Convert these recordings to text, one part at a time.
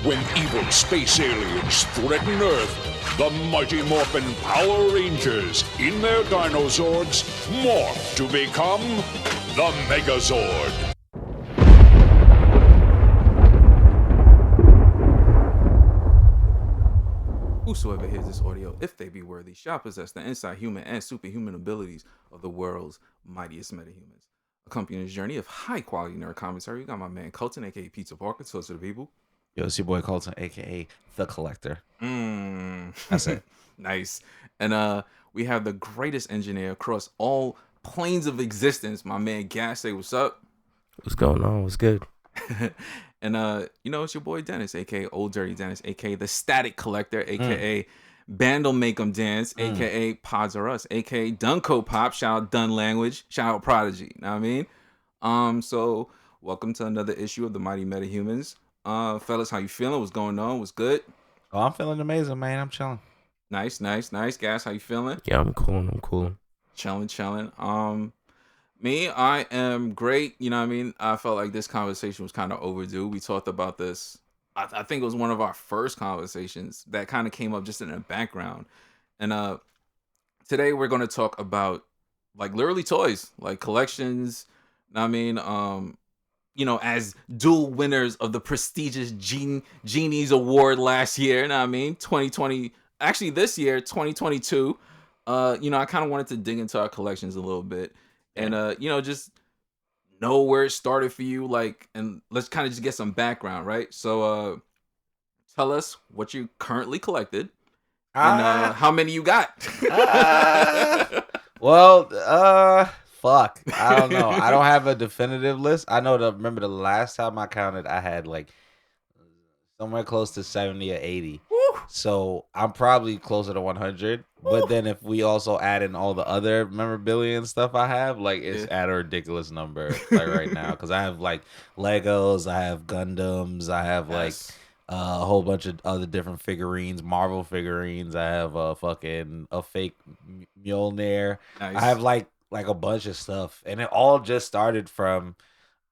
When evil space aliens threaten Earth, the Mighty Morphin Power Rangers, in their Dinozords, morph to become the Megazord. Whosoever hears this audio, if they be worthy, shall possess the inside human and superhuman abilities of the world's mightiest metahumans. Accompanying this journey of high-quality nerd commentary, we got my man Colton, a.k.a. Pizza Parker, toast to the people. Yo, it's your boy Colton, a.k.a. The Collector. That's it. Nice. And we have the greatest engineer across all planes of existence, my man Gas. Say what's up. What's going on? What's good? And it's your boy Dennis, aka Old Dirty Dennis, aka the Static Collector, aka Band'll Make 'em Dance, aka Pods Are Us, aka Dunko Pop. Shout out Dun Language, shout out Prodigy. Know what I mean? So welcome to another issue of the Mighty Metahumans. Fellas, how you feeling? What's going on? What's good? Oh, I'm feeling amazing, man. I'm chilling. Nice. Gas, how you feeling? Yeah, I'm cool. Chilling. Me, I am great. You know what I mean? I felt like this conversation was kind of overdue. We talked about this. I think it was one of our first conversations that kind of came up just in the background. And today we're going to talk about like literally toys, like collections. Know what I mean? As dual winners of the prestigious Genies Award last year. Know what I mean? 2020, actually this year, 2022. I kind of wanted to dig into our collections a little bit. And, just know where it started for you, and let's kind of just get some background, right? So, tell us what you currently collected and how many you got. Fuck. I don't know. I don't have a definitive list. I know remember the last time I counted, I had somewhere close to 70 or 80. Woo! So I'm probably closer to 100. But then if we also add in all the other memorabilia and stuff I have, it's at a ridiculous number right now. Because I have Legos, I have Gundams, I have a whole bunch of other different figurines, Marvel figurines. I have a fake Mjolnir. Nice. I have a bunch of stuff. And it all just started from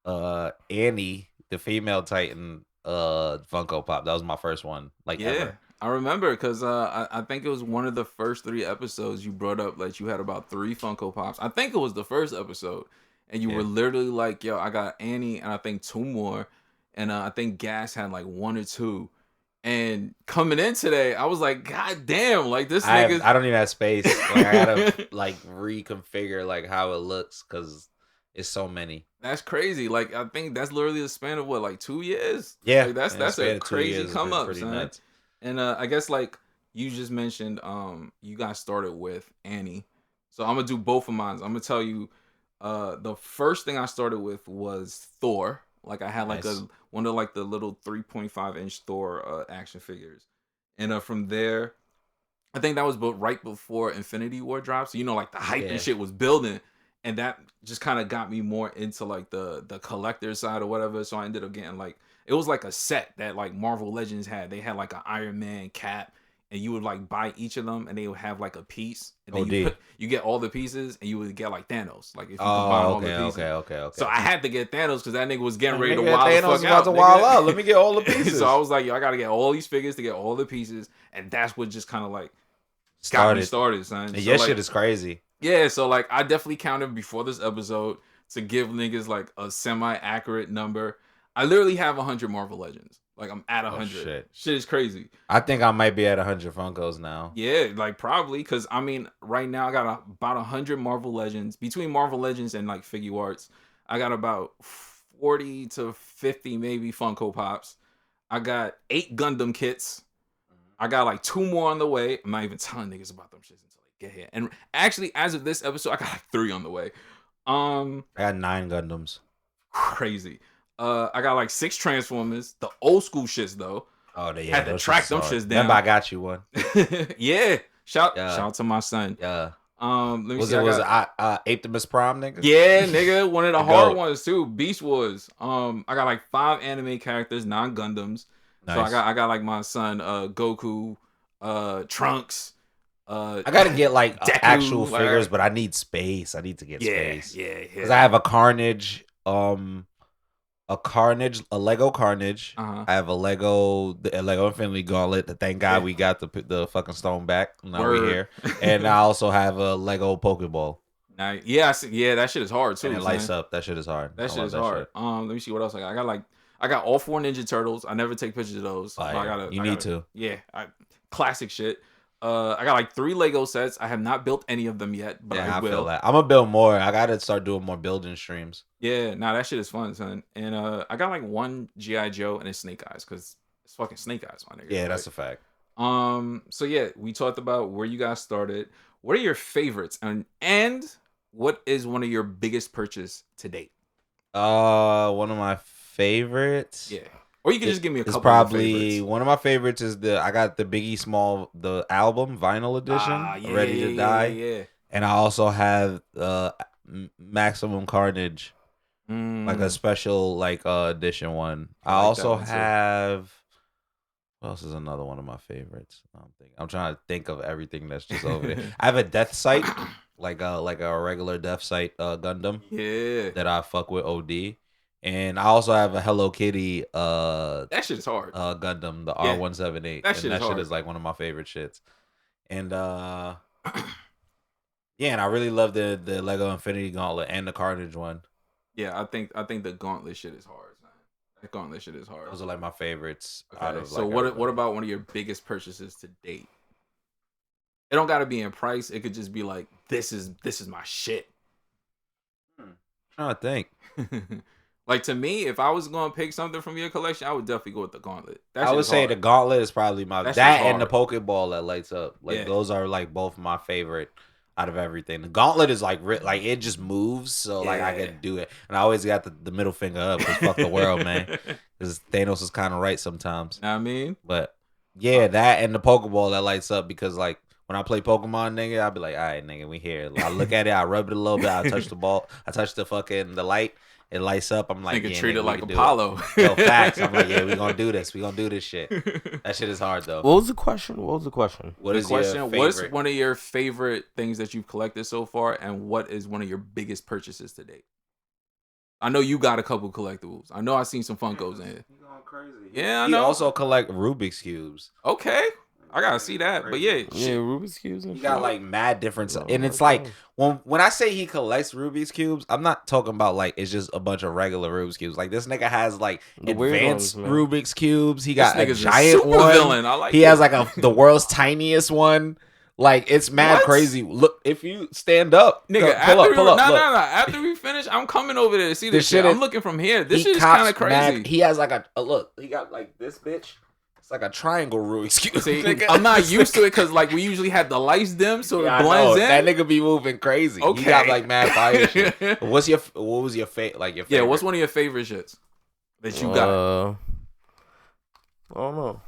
Annie, the female Titan Funko Pop. That was my first one ever. I remember because I think it was one of the first 3 episodes you brought up that you had about 3 Funko Pops. I think it was the first episode, and you were literally like, yo, I got Annie and I think 2 more, and I think Gas had 1 or 2. And coming in today, I was like, God damn, this nigga. I don't even have space. I gotta reconfigure how it looks because it's so many. That's crazy. I think that's literally the span of what, 2 years? Yeah, that's a crazy come up, son. Nuts. And I guess you just mentioned you got started with Annie. So I'm gonna do both of mine. I'm gonna tell you the first thing I started with was Thor. I had nice. one of the little 3.5-inch Thor action figures. And from there, I think that was right before Infinity War dropped. So the hype and shit was building. And that just kind of got me more into the collector side or whatever. So I ended up getting it was a set that Marvel Legends had. They had an Iron Man cap, and you would buy each of them, and they would have a piece. And then you get all the pieces, and you would get Thanos. If you combine all the pieces. Okay. So I had to get Thanos because that nigga was getting ready to wild Thanos the fuck about out. To wild out. Let me get all the pieces. So I was like, yo, I gotta get all these figures to get all the pieces, and that's what just kind of got me started, son. And so, your shit is crazy. Yeah, so I definitely counted before this episode to give niggas a semi-accurate number. I literally have 100 Marvel Legends. I'm at 100. Shit is crazy. I think I might be at 100 Funkos now. Yeah, probably because right now I got about 100 Marvel Legends. Between Marvel Legends and Figure Arts, I got about 40 to 50 maybe Funko Pops. I got 8 Gundam kits. I got 2 more on the way. I'm not even telling niggas about them shits until they get here. And actually, as of this episode, I got 3 on the way. I got 9 Gundams. Crazy. I got 6 Transformers. The old school shits though. Oh, yeah. Had to track them shits down. Remember, I got you one. Yeah. Shout out to my son. Yeah. Let me was see. Was it Optimus Prime, nigga? Yeah, nigga. One of the hard ones too. Beast Wars. I got 5 anime characters, 9 Gundams. Nice. So I got my son, Goku, Trunks. I gotta get Deku, actual figures, but I need space. I need to get space. Yeah. Because I have a Carnage. a Lego Carnage. Uh-huh. I have a Lego Infinity Gauntlet. Thank God we got the fucking stone back. Now we're here. And I also have a Lego Pokeball. Nice. Yeah, yeah, that shit is hard too. And it lights up. That shit is hard. That shit is hard. Let me see what else I got. I got all 4 Ninja Turtles. I never take pictures of those. You need to. Yeah, classic shit. I got like 3 Lego sets. I have not built any of them yet, but I will. Feel that. I'm gonna build more. I gotta start doing more building streams. Yeah, that shit is fun, son. And I got like 1 G.I. Joe and a Snake Eyes because it's fucking Snake Eyes, my nigga. Yeah, right? that's a fact. So yeah, we talked about where you guys started. What are your favorites, and what is one of your biggest purchase to date? One of my favorites. Yeah. Or you can just give me a couple. It's probably one of my favorites is I got the Biggie Small the album vinyl edition, Ready to Die. Yeah. And I also have Maximum Carnage, like a special edition one. I also have. What else is another one of my favorites? I'm trying to think of everything that's just over there. I have a Death Sight, like a regular Death Sight Gundam. Yeah. That I fuck with OD. And I also have a Hello Kitty that shit is hard. Gundam, the R178. That shit is like one of my favorite shits. And and I really love the Lego Infinity Gauntlet and the Carnage one. Yeah, I think the Gauntlet shit is hard, man. That Gauntlet shit is hard. Those are like my favorites. Okay, so what about one of your biggest purchases to date? It don't gotta be in price. It could just be like, this is my shit. Trying to think. Like, to me, if I was going to pick something from your collection, I would definitely go with the Gauntlet. I would say the Gauntlet is probably that and the Pokeball that lights up. Those are like both my favorite out of everything. The Gauntlet is like it just moves, so I can do it. And I always got the middle finger up because fuck the world, man. Because Thanos is kind of right sometimes. Know what I mean? But yeah, that and the Pokeball that lights up because like when I play Pokemon, nigga, I'll be like, all right, nigga, we here. I look at it, I rub it a little bit, I touch the ball, I touch the light. It lights up. I'm like, treat it like Apollo. Yo, facts. I'm like, yeah, we gonna do this. We gonna do this shit. That shit is hard though. What was the question? What's What's one of your favorite things that you've collected so far, and what is one of your biggest purchases to date? I know you got a couple collectibles. I know I've seen some Funkos in here. You going crazy? Yeah, I know. You also collect Rubik's cubes. Okay. I gotta see that, but yeah, Rubik's cubes. He got like mad different, and it's like when I say he collects Rubik's cubes, I'm not talking about like it's just a bunch of regular Rubik's cubes. Like this nigga has like advanced Rubik's cubes. He got a giant one. Villain. I like. He has like the world's tiniest one. Like it's mad crazy. Look, if you stand up, nigga, pull up. No. After we finish, I'm coming over there to see this shit. I'm looking from here. This shit is kind of crazy. He has like a look. He got like this bitch. It's like a triangle Rubik's cube. See, I'm not used to it because like we usually have the lights dim, so it blends in. That nigga be moving crazy. Okay. He got like mad fire shit. What was your favorite? Yeah, what's one of your favorite shits that you got? I don't know.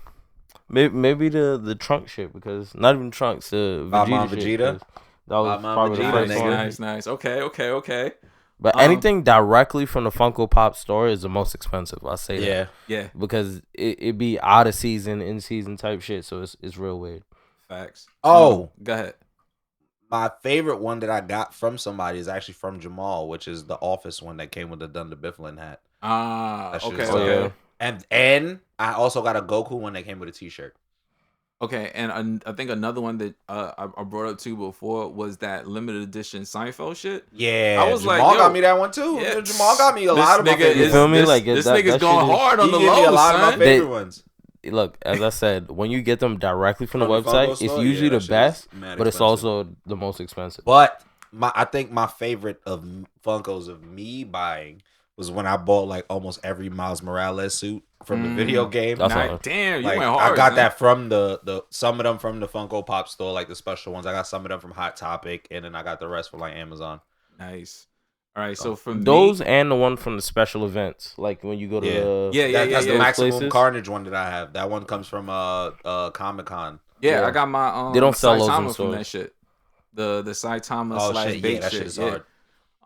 Maybe the trunk shit because not even trunks. Vegeta. Vegeta. That was probably the first one. Nice. Okay. But anything directly from the Funko Pop store is the most expensive. I say that. Yeah. Because it be out of season, in season type shit, so it's real weird. Facts. Oh, go ahead. My favorite one that I got from somebody is actually from Jamal, which is the Office one that came with the Dunder Mifflin hat. Okay. And I also got a Goku one that came with a T-shirt. Okay, and I think another one that I brought up to before was that limited edition Seinfeld shit. Yeah, I was Jamal got me that one too. Yeah. Jamal got me a lot of my favorites. You feel me? This nigga's going hard on the low, son. A lot of my favorite ones. Look, as I said, when you get them directly from the website, it's usually the best, but it's also the most expensive. But I think my favorite of Funkos of me buying was when I bought like almost every Miles Morales suit from the video game. Damn, you went hard. I got that from the some of them from the Funko Pop store, like the special ones. I got some of them from Hot Topic, and then I got the rest from like Amazon. Nice. All right, so from those and the one from the special events, like when you go to that's the Maximum Carnage one that I have. That one comes from Comic-Con. Yeah, I got my they don't sell those Saitama from that shit. The Saitama / Bait that shit is hard.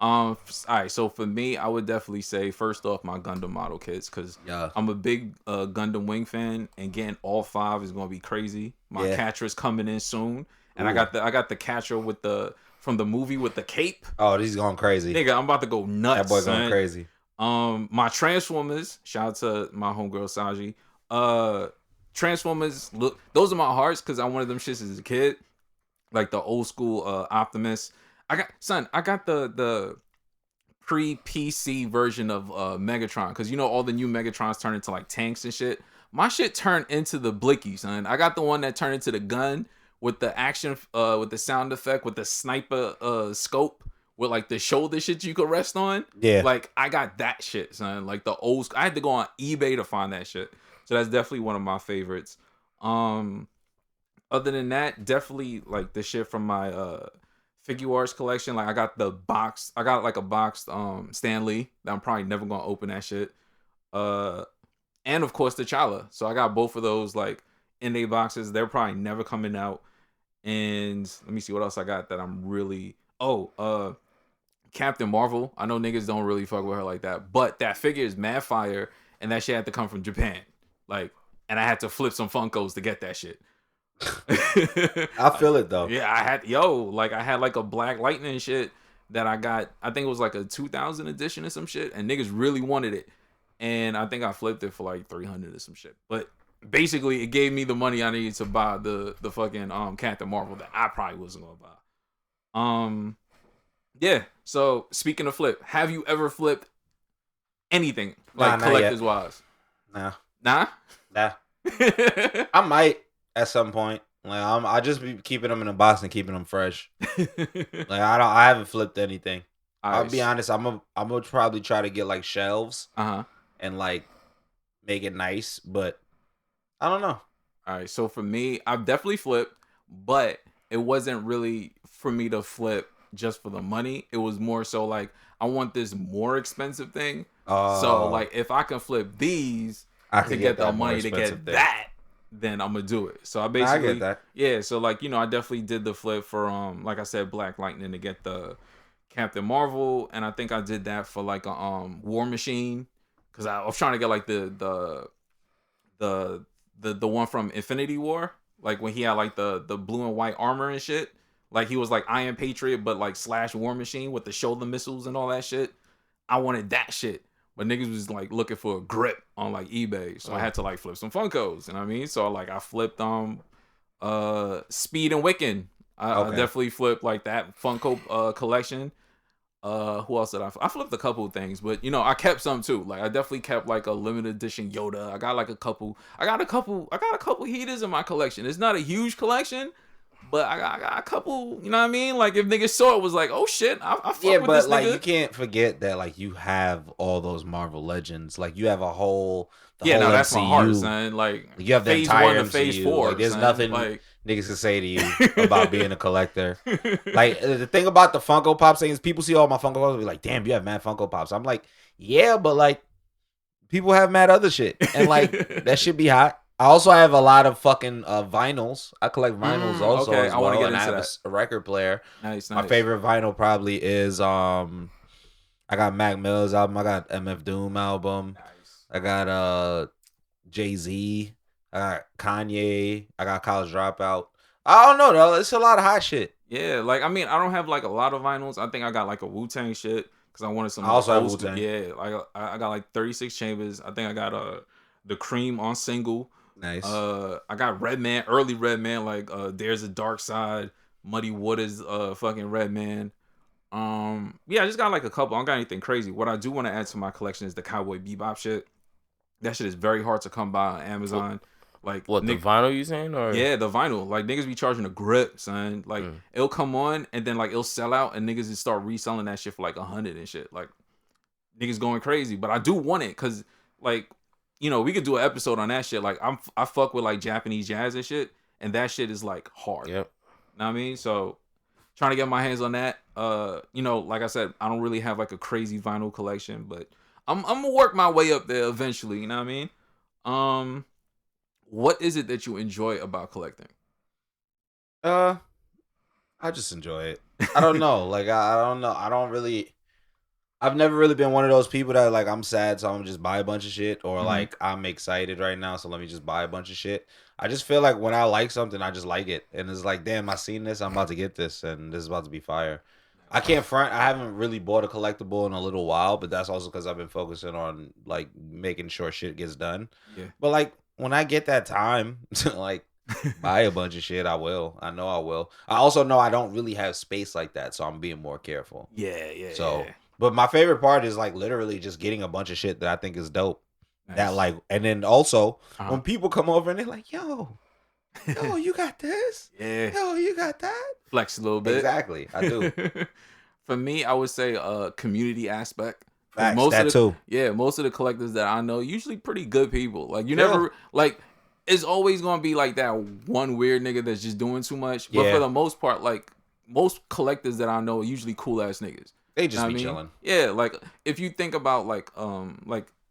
All right, so for me, I would definitely say first off my Gundam model kits because I'm a big Gundam Wing fan, and getting all 5 is gonna be crazy. My Catra's coming in soon, and I got the Catra from the movie with the cape. Oh, he's going crazy, nigga! I'm about to go nuts. That boy going crazy. My Transformers, shout out to my homegirl Saji. Transformers, look, those are my hearts because I wanted them shits as a kid, like the old school Optimus. I got the pre-PC version of Megatron because you know all the new Megatrons turn into like tanks and shit. My shit turned into the Blicky, son. I got the one that turned into the gun with the action, with the sound effect, with the sniper scope, with like the shoulder shit you could rest on. Yeah. Like I got that shit, son. Like the old. I had to go on eBay to find that shit. So that's definitely one of my favorites. Other than that, definitely like the shit from my Figure Arts collection. Like I got like a boxed Stan Lee that I'm probably never gonna open that shit. And of course T'Challa. So I got both of those like in their boxes. They're probably never coming out. And let me see what else I got that I'm really Captain Marvel. I know niggas don't really fuck with her like that, but that figure is mad fire, and that shit had to come from Japan. Like, and I had to flip some Funkos to get that shit. I feel it though. Yeah, I had like a Black Lightning shit that I got. I think it was like a 2000 edition or some shit, and niggas really wanted it. And I think I flipped it for like 300 or some shit. But basically, it gave me the money I needed to buy the fucking Captain Marvel that I probably wasn't gonna buy. Yeah. So speaking of flip, have you ever flipped anything like collectors wise? Nah. Nah. I might at some point. Like I just be keeping them in a box and keeping them fresh. Like I haven't flipped anything. I'll be honest. I'm gonna probably try to get like shelves. And like make it nice, but I don't know. All right, so for me, I've definitely flipped, but it wasn't really for me to flip just for the money. It was more so like I want this more expensive thing. So like if I can flip these to get the money to get that, then I'm gonna do it. So I basically I get that. Yeah, so like, you know, I definitely did the flip for like I said, Black Lightning to get the Captain Marvel, and I think I did that for like a War Machine. Cause I was trying to get like the one from Infinity War, like when he had like the blue and white armor and shit. Like he was like Iron Patriot, but like / War Machine with the shoulder missiles and all that shit. I wanted that shit, but niggas was like looking for a grip on like eBay, so I had to like flip some Funkos. You know what I mean? So like I flipped Speed and Wiccan. I definitely flipped like that Funko collection. Who else did I flipped a couple of things, but you know, I kept some too. Like I definitely kept like a limited edition Yoda. I got a couple heaters in my collection. It's not a huge collection, but I got a couple, you know what I mean? Like if niggas saw it, was like, oh shit, I fuck with this nigga. Yeah, but like you can't forget that like you have all those Marvel Legends. Like you have a whole that's MCU. my heart, son. Like you have the phase entire 1 to MCU. phase 4. Like, there's son. nothing like niggas can say to you about being a collector. Like the thing about the Funko Pops thing is people see all my Funko Pops and be like, damn, you have mad Funko Pops. I'm like, yeah, but like people have mad other shit. And like that should be hot. I also have a lot of fucking vinyls. I collect vinyls also. Okay, as I want to well, get and into I have that. a record player. Nice. My favorite vinyl probably is I got Mac Miller's album. I got MF Doom album. Nice. I got Jay-Z. I got Kanye. I got College Dropout. I don't know though. It's a lot of hot shit. Yeah, like I mean, I don't have like a lot of vinyls. I think I got like a Wu-Tang shit because I wanted some. I also have old school. Wu-Tang. Yeah, like I got like 36 Chambers. I think I got the Cream on single. Nice. I got Redman, early Redman, like There's a Dark Side, Muddy Waters, fucking Redman. Yeah, I just got like a couple. I don't got anything crazy. What I do want to add to my collection is the Cowboy Bebop shit. That shit is very hard to come by on Amazon. Like what, the vinyl you saying? Or yeah, the vinyl. Like niggas be charging a grip, son. Like it'll come on and then like it'll sell out and niggas just start reselling that shit for like 100 and shit. Like niggas going crazy. But I do want it because like, you know, we could do an episode on that shit. Like I fuck with like Japanese jazz and shit, and that shit is like hard. Yep. Know what I mean? So trying to get my hands on that. You know, like I said, I don't really have like a crazy vinyl collection, but I'm gonna work my way up there eventually. You know what I mean? What is it that you enjoy about collecting? I just enjoy it. I don't know. Like I don't know. I've never really been one of those people that like I'm sad, so I'm gonna just buy a bunch of shit, or like I'm excited right now, so let me just buy a bunch of shit. I just feel like when I like something, I just like it, and it's like, damn, I seen this, I'm about to get this, and this is about to be fire. I can't front. I haven't really bought a collectible in a little while, but that's also because I've been focusing on like making sure shit gets done. Yeah. But like when I get that time to like buy a bunch of shit, I will. I know I will. I also know I don't really have space like that, so I'm being more careful. Yeah. So, but my favorite part is like literally just getting a bunch of shit that I think is dope. Nice. That like, and then also when people come over and they're like, yo, you got this? Yeah. Yo, you got that? Flex a little bit. Exactly. I do. For me, I would say community aspect. Facts, most that of the, too. Yeah, most of the collectors that I know usually pretty good people. Like you never like it's always gonna be like that one weird nigga that's just doing too much. But for the most part, like most collectors that I know are usually cool ass niggas. They just be chilling. Yeah, like if you think about like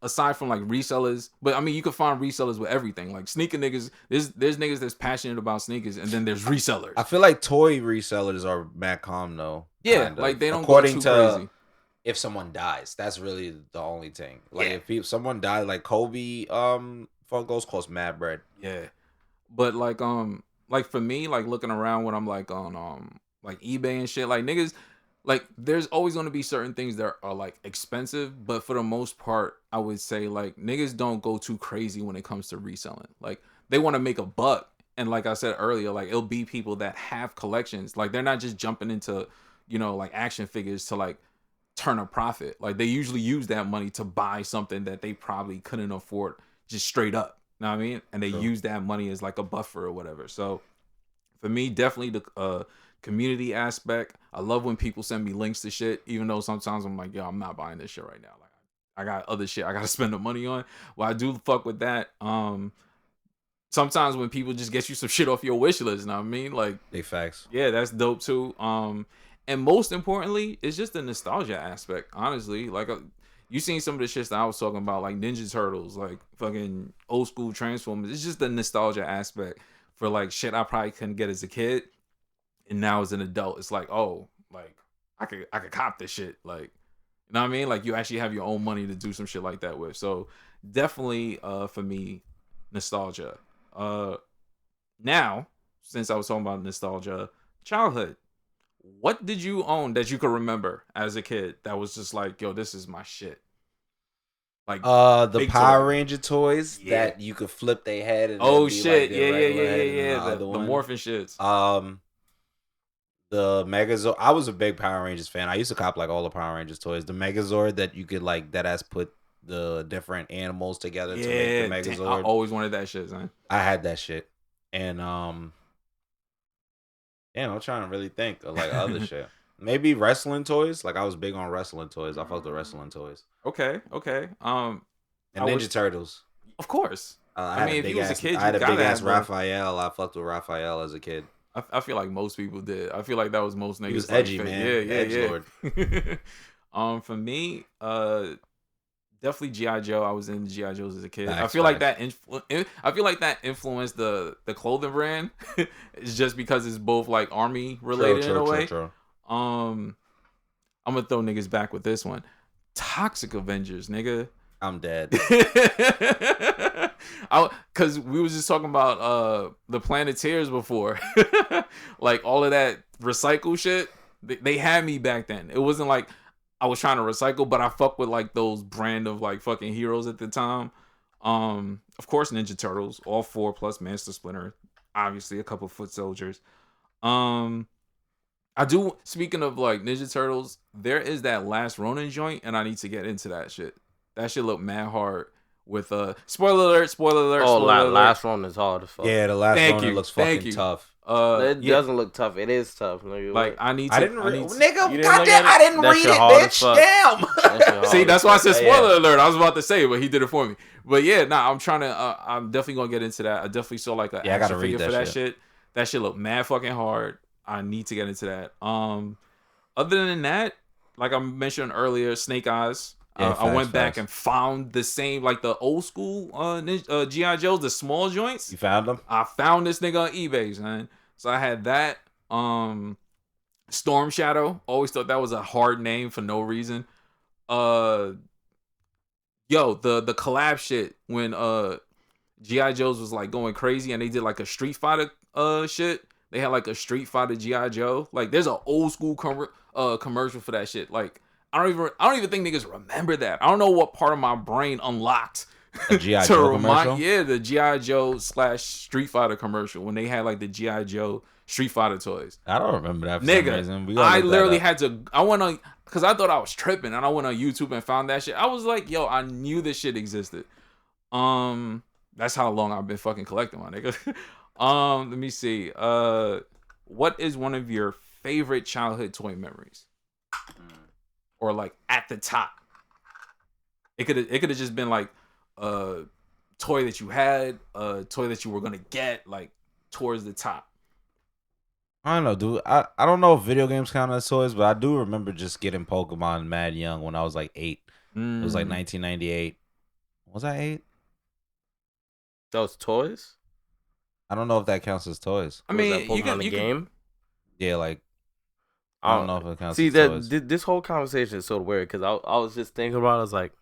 aside from like resellers, but I mean you can find resellers with everything. Like sneaker niggas, there's niggas that's passionate about sneakers, and then there's resellers. I feel like toy resellers are mad calm though. Yeah, kind of. like they don't according go too to crazy. If someone dies, that's really the only thing. Like if someone died, like Kobe, Funkos cost mad bread. Yeah, but like for me, like looking around when I'm like on like eBay and shit, like niggas. Like, there's always going to be certain things that are, like, expensive. But for the most part, I would say, like, niggas don't go too crazy when it comes to reselling. Like, they want to make a buck. And like I said earlier, like, it'll be people that have collections. Like, they're not just jumping into, you know, like, action figures to, like, turn a profit. Like, they usually use that money to buy something that they probably couldn't afford just straight up. You know what I mean? And they use that money as, like, a buffer or whatever. So, for me, definitely the community aspect. I love when people send me links to shit, even though sometimes I'm like, yo, I'm not buying this shit right now. Like, I got other shit I gotta spend the money on. Well, I do fuck with that. Sometimes when people just get you some shit off your wish list, you know what I mean? Like, they facts. Yeah, that's dope too. And most importantly, it's just the nostalgia aspect. Honestly, like you seen some of the shit that I was talking about, like Ninja Turtles, like fucking old school Transformers. It's just the nostalgia aspect for like shit I probably couldn't get as a kid. And now as an adult, it's like, oh, like I could cop this shit. Like, you know what I mean? Like you actually have your own money to do some shit like that with. So definitely for me, nostalgia. Now, since I was talking about nostalgia, childhood. What did you own that you could remember as a kid that was just like, yo, this is my shit? Like the Power Ranger toys that you could flip their head and shit, like yeah. The morphin' shits. The Megazord. I was a big Power Rangers fan. I used to cop like all the Power Rangers toys. The Megazord that you could like that ass put the different animals together to make the Megazord. I always wanted that shit, man. I had that shit. And I'm trying to really think of like other shit. Maybe wrestling toys. Like I was big on wrestling toys. I fucked with wrestling toys. Okay. And Ninja Turtles. Of course. I mean, if you was a kid, I had a big ass Raphael. I fucked with Raphael as a kid. I feel like most people did. I feel like that was most niggas. He was edgy, man. Yeah. Lord. For me, definitely G.I. Joe. I was in G.I. Joes as a kid. I feel like that influenced the clothing brand. It's just because it's both like army related in a way. True. I'm gonna throw niggas back with this one. Toxic Avengers, nigga. I'm dead. Cause we was just talking about the Planeteers before. Like all of that recycle shit. They had me back then. It wasn't like I was trying to recycle, but I fuck with like those brand of like fucking heroes at the time. Of course Ninja Turtles, all 4 plus Master Splinter, obviously a couple Foot Soldiers. I do, speaking of like Ninja Turtles, there is that Last Ronin joint, and I need to get into that shit. That shit look mad hard with spoiler alert. Last Ronin is hard as fuck. Yeah, the Last Ronin looks fucking tough. It doesn't look tough. It is tough. Like I need to. I didn't read it. Bitch, damn. See, that's why I said spoiler alert. I was about to say it, but he did it for me. But yeah, I'm trying to. I'm definitely gonna get into that. I definitely saw like an action figure for that shit. That shit look mad fucking hard. I need to get into that. Other than that, like I mentioned earlier, Snake Eyes. I went back and found the same, like the old school G.I. Joes, the small joints. You found them? I found this nigga on eBay, man. So I had that. Storm Shadow. Always thought that was a hard name for no reason. The collab shit when G.I. Joe's was like going crazy and they did like a Street Fighter shit, they had like a Street Fighter G.I. Joe. Like there's an old school commercial for that shit. Like I don't even think niggas remember that. I don't know what part of my brain unlocked A G.I. Joe commercial? Yeah, the G.I. Joe / Street Fighter commercial when they had like the G.I. Joe Street Fighter toys. I don't remember that for Nigga, some reason. I literally had to. I went on because I thought I was tripping, and I went on YouTube and found that shit. I was like, yo, I knew this shit existed. That's how long I've been fucking collecting, my nigga. Let me see. What is one of your favorite childhood toy memories? Or like at the top. It could have just been like a toy that you had, a toy that you were gonna get, like towards the top. I don't know, dude. I don't know if video games count as toys, but I do remember just getting Pokemon mad young when I was like 8. It was like 1998. Was I 8? Those toys? I don't know if that counts as toys. I mean, you can game. Yeah, like I don't know if it counts. See as that toys. this whole conversation is so weird because I was just thinking about it. I was like,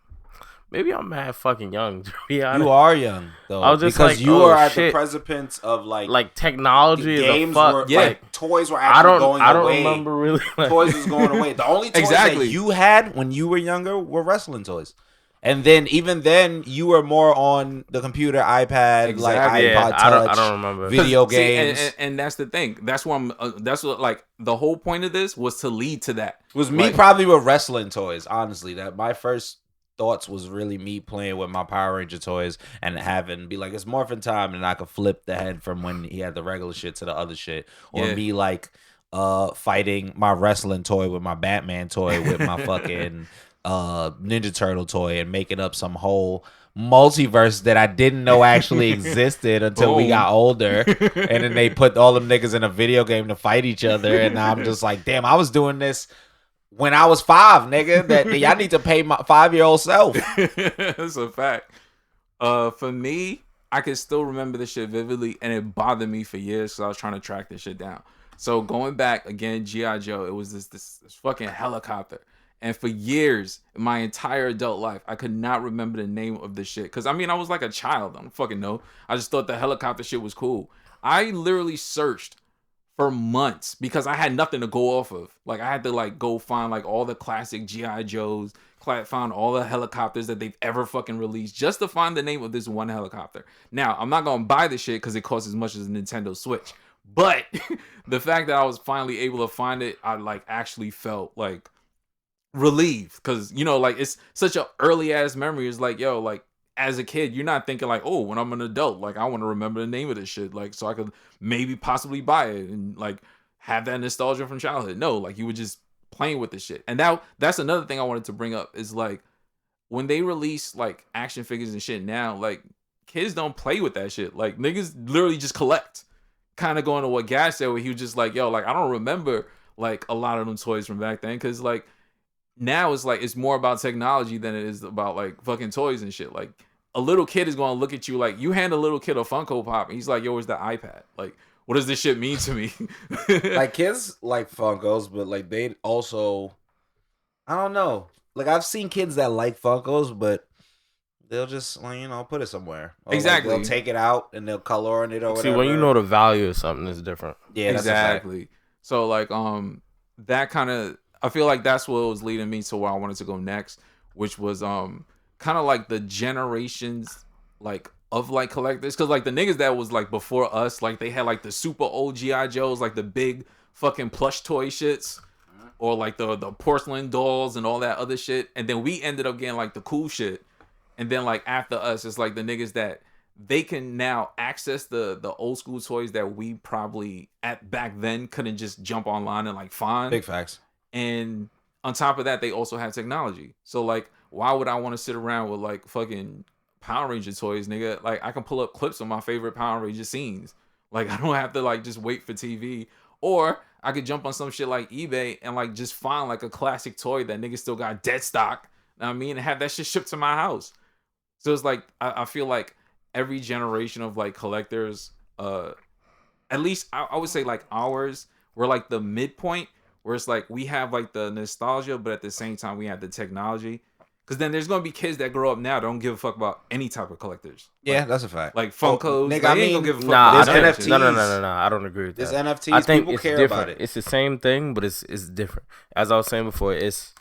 maybe I'm mad fucking young. To be honest. You are young though. I was just because like, you oh, are at shit. the precipice of like technology is a games fuck. were, Yeah, like toys were actually going away. I don't remember really. Toys was going away. The only toys that you had when you were younger were wrestling toys. And then even then you were more on the computer, iPad, like iPod Touch. I don't remember video games. See, and that's the thing. That's why that's what like the whole point of this was to lead to that. It was me probably with wrestling toys. Honestly, that my first thoughts was really me playing with my Power Ranger toys and having be like it's morphin' time, and I could flip the head from when he had the regular shit to the other shit, or me like fighting my wrestling toy with my Batman toy with my fucking Ninja Turtle toy and making up some whole multiverse that I didn't know actually existed until we got older. And then they put all them niggas in a video game to fight each other, and I'm just like, damn, I was doing this when I was 5, nigga. That y'all need to pay my 5-year-old self. That's a fact. For me, I can still remember this shit vividly, and it bothered me for years because I was trying to track this shit down. So going back again, G.I. Joe, it was this fucking helicopter. And for years, my entire adult life, I could not remember the name of the shit. Because, I mean, I was like a child. I don't fucking know. I just thought the helicopter shit was cool. I literally searched for months because I had nothing to go off of. Like, I had to, like, go find, like, all the classic G.I. Joes, find all the helicopters that they've ever fucking released just to find the name of this one helicopter. Now, I'm not going to buy this shit because it costs as much as a Nintendo Switch. But the fact that I was finally able to find it, I, like, actually felt, like, relieved, because you know, like, it's such a early ass memory. It's like, yo, like as a kid you're not thinking like, oh, when I'm an adult, like I want to remember the name of this shit, like so I could maybe possibly buy it and like have that nostalgia from childhood. No, like you were just playing with the shit. And now that's another thing I wanted to bring up is like when they release like action figures and shit now, like kids don't play with that shit. Like niggas literally just collect. Kind of going to what Gas said, where he was just like, yo, like I don't remember like a lot of them toys from back then, because like now it's like it's more about technology than it is about like fucking toys and shit. Like a little kid is going to look at you like you hand a little kid a Funko Pop and he's like, yo, where's the iPad? Like, what does this shit mean to me? Like kids like Funkos, but like they also, I don't know. Like I've seen kids that like Funkos, but they'll just like, you know, put it somewhere. Or exactly. Like they'll take it out and they'll color on it or whatever. See, when you know the value of something, it's different. Yeah, that's exactly. So like that kind of, I feel like that's what was leading me to where I wanted to go next, which was kind of like the generations like of like collectors, because like the niggas that was like before us, like they had like the super old G.I. Joes, like the big fucking plush toy shits, or like the porcelain dolls and all that other shit, and then we ended up getting like the cool shit, and then like after us it's like the niggas that they can now access the old school toys that we probably at back then couldn't just jump online and like find. Big facts. And on top of that, they also have technology. So like, why would I want to sit around with like fucking Power Ranger toys, nigga? Like I can pull up clips of my favorite Power Ranger scenes. Like I don't have to like just wait for TV. Or I could jump on some shit like eBay and like just find like a classic toy that nigga still got dead stock. Know what I mean? And have that shit shipped to my house. So it's like, I feel like every generation of like collectors, at least I would say like ours, we're like the midpoint, where it's like we have like the nostalgia, but at the same time we have the technology. Because then there's gonna be kids that grow up now that don't give a fuck about any type of collectors. Yeah, that's a fact. Like Funkos, nigga, they I ain't mean, gonna give a fuck Nah, about there's that NFTs. shit. No. I don't agree with There's that. NFTs. I think People it's care different. about it. It's the same thing, but it's different. As I was saying before, it's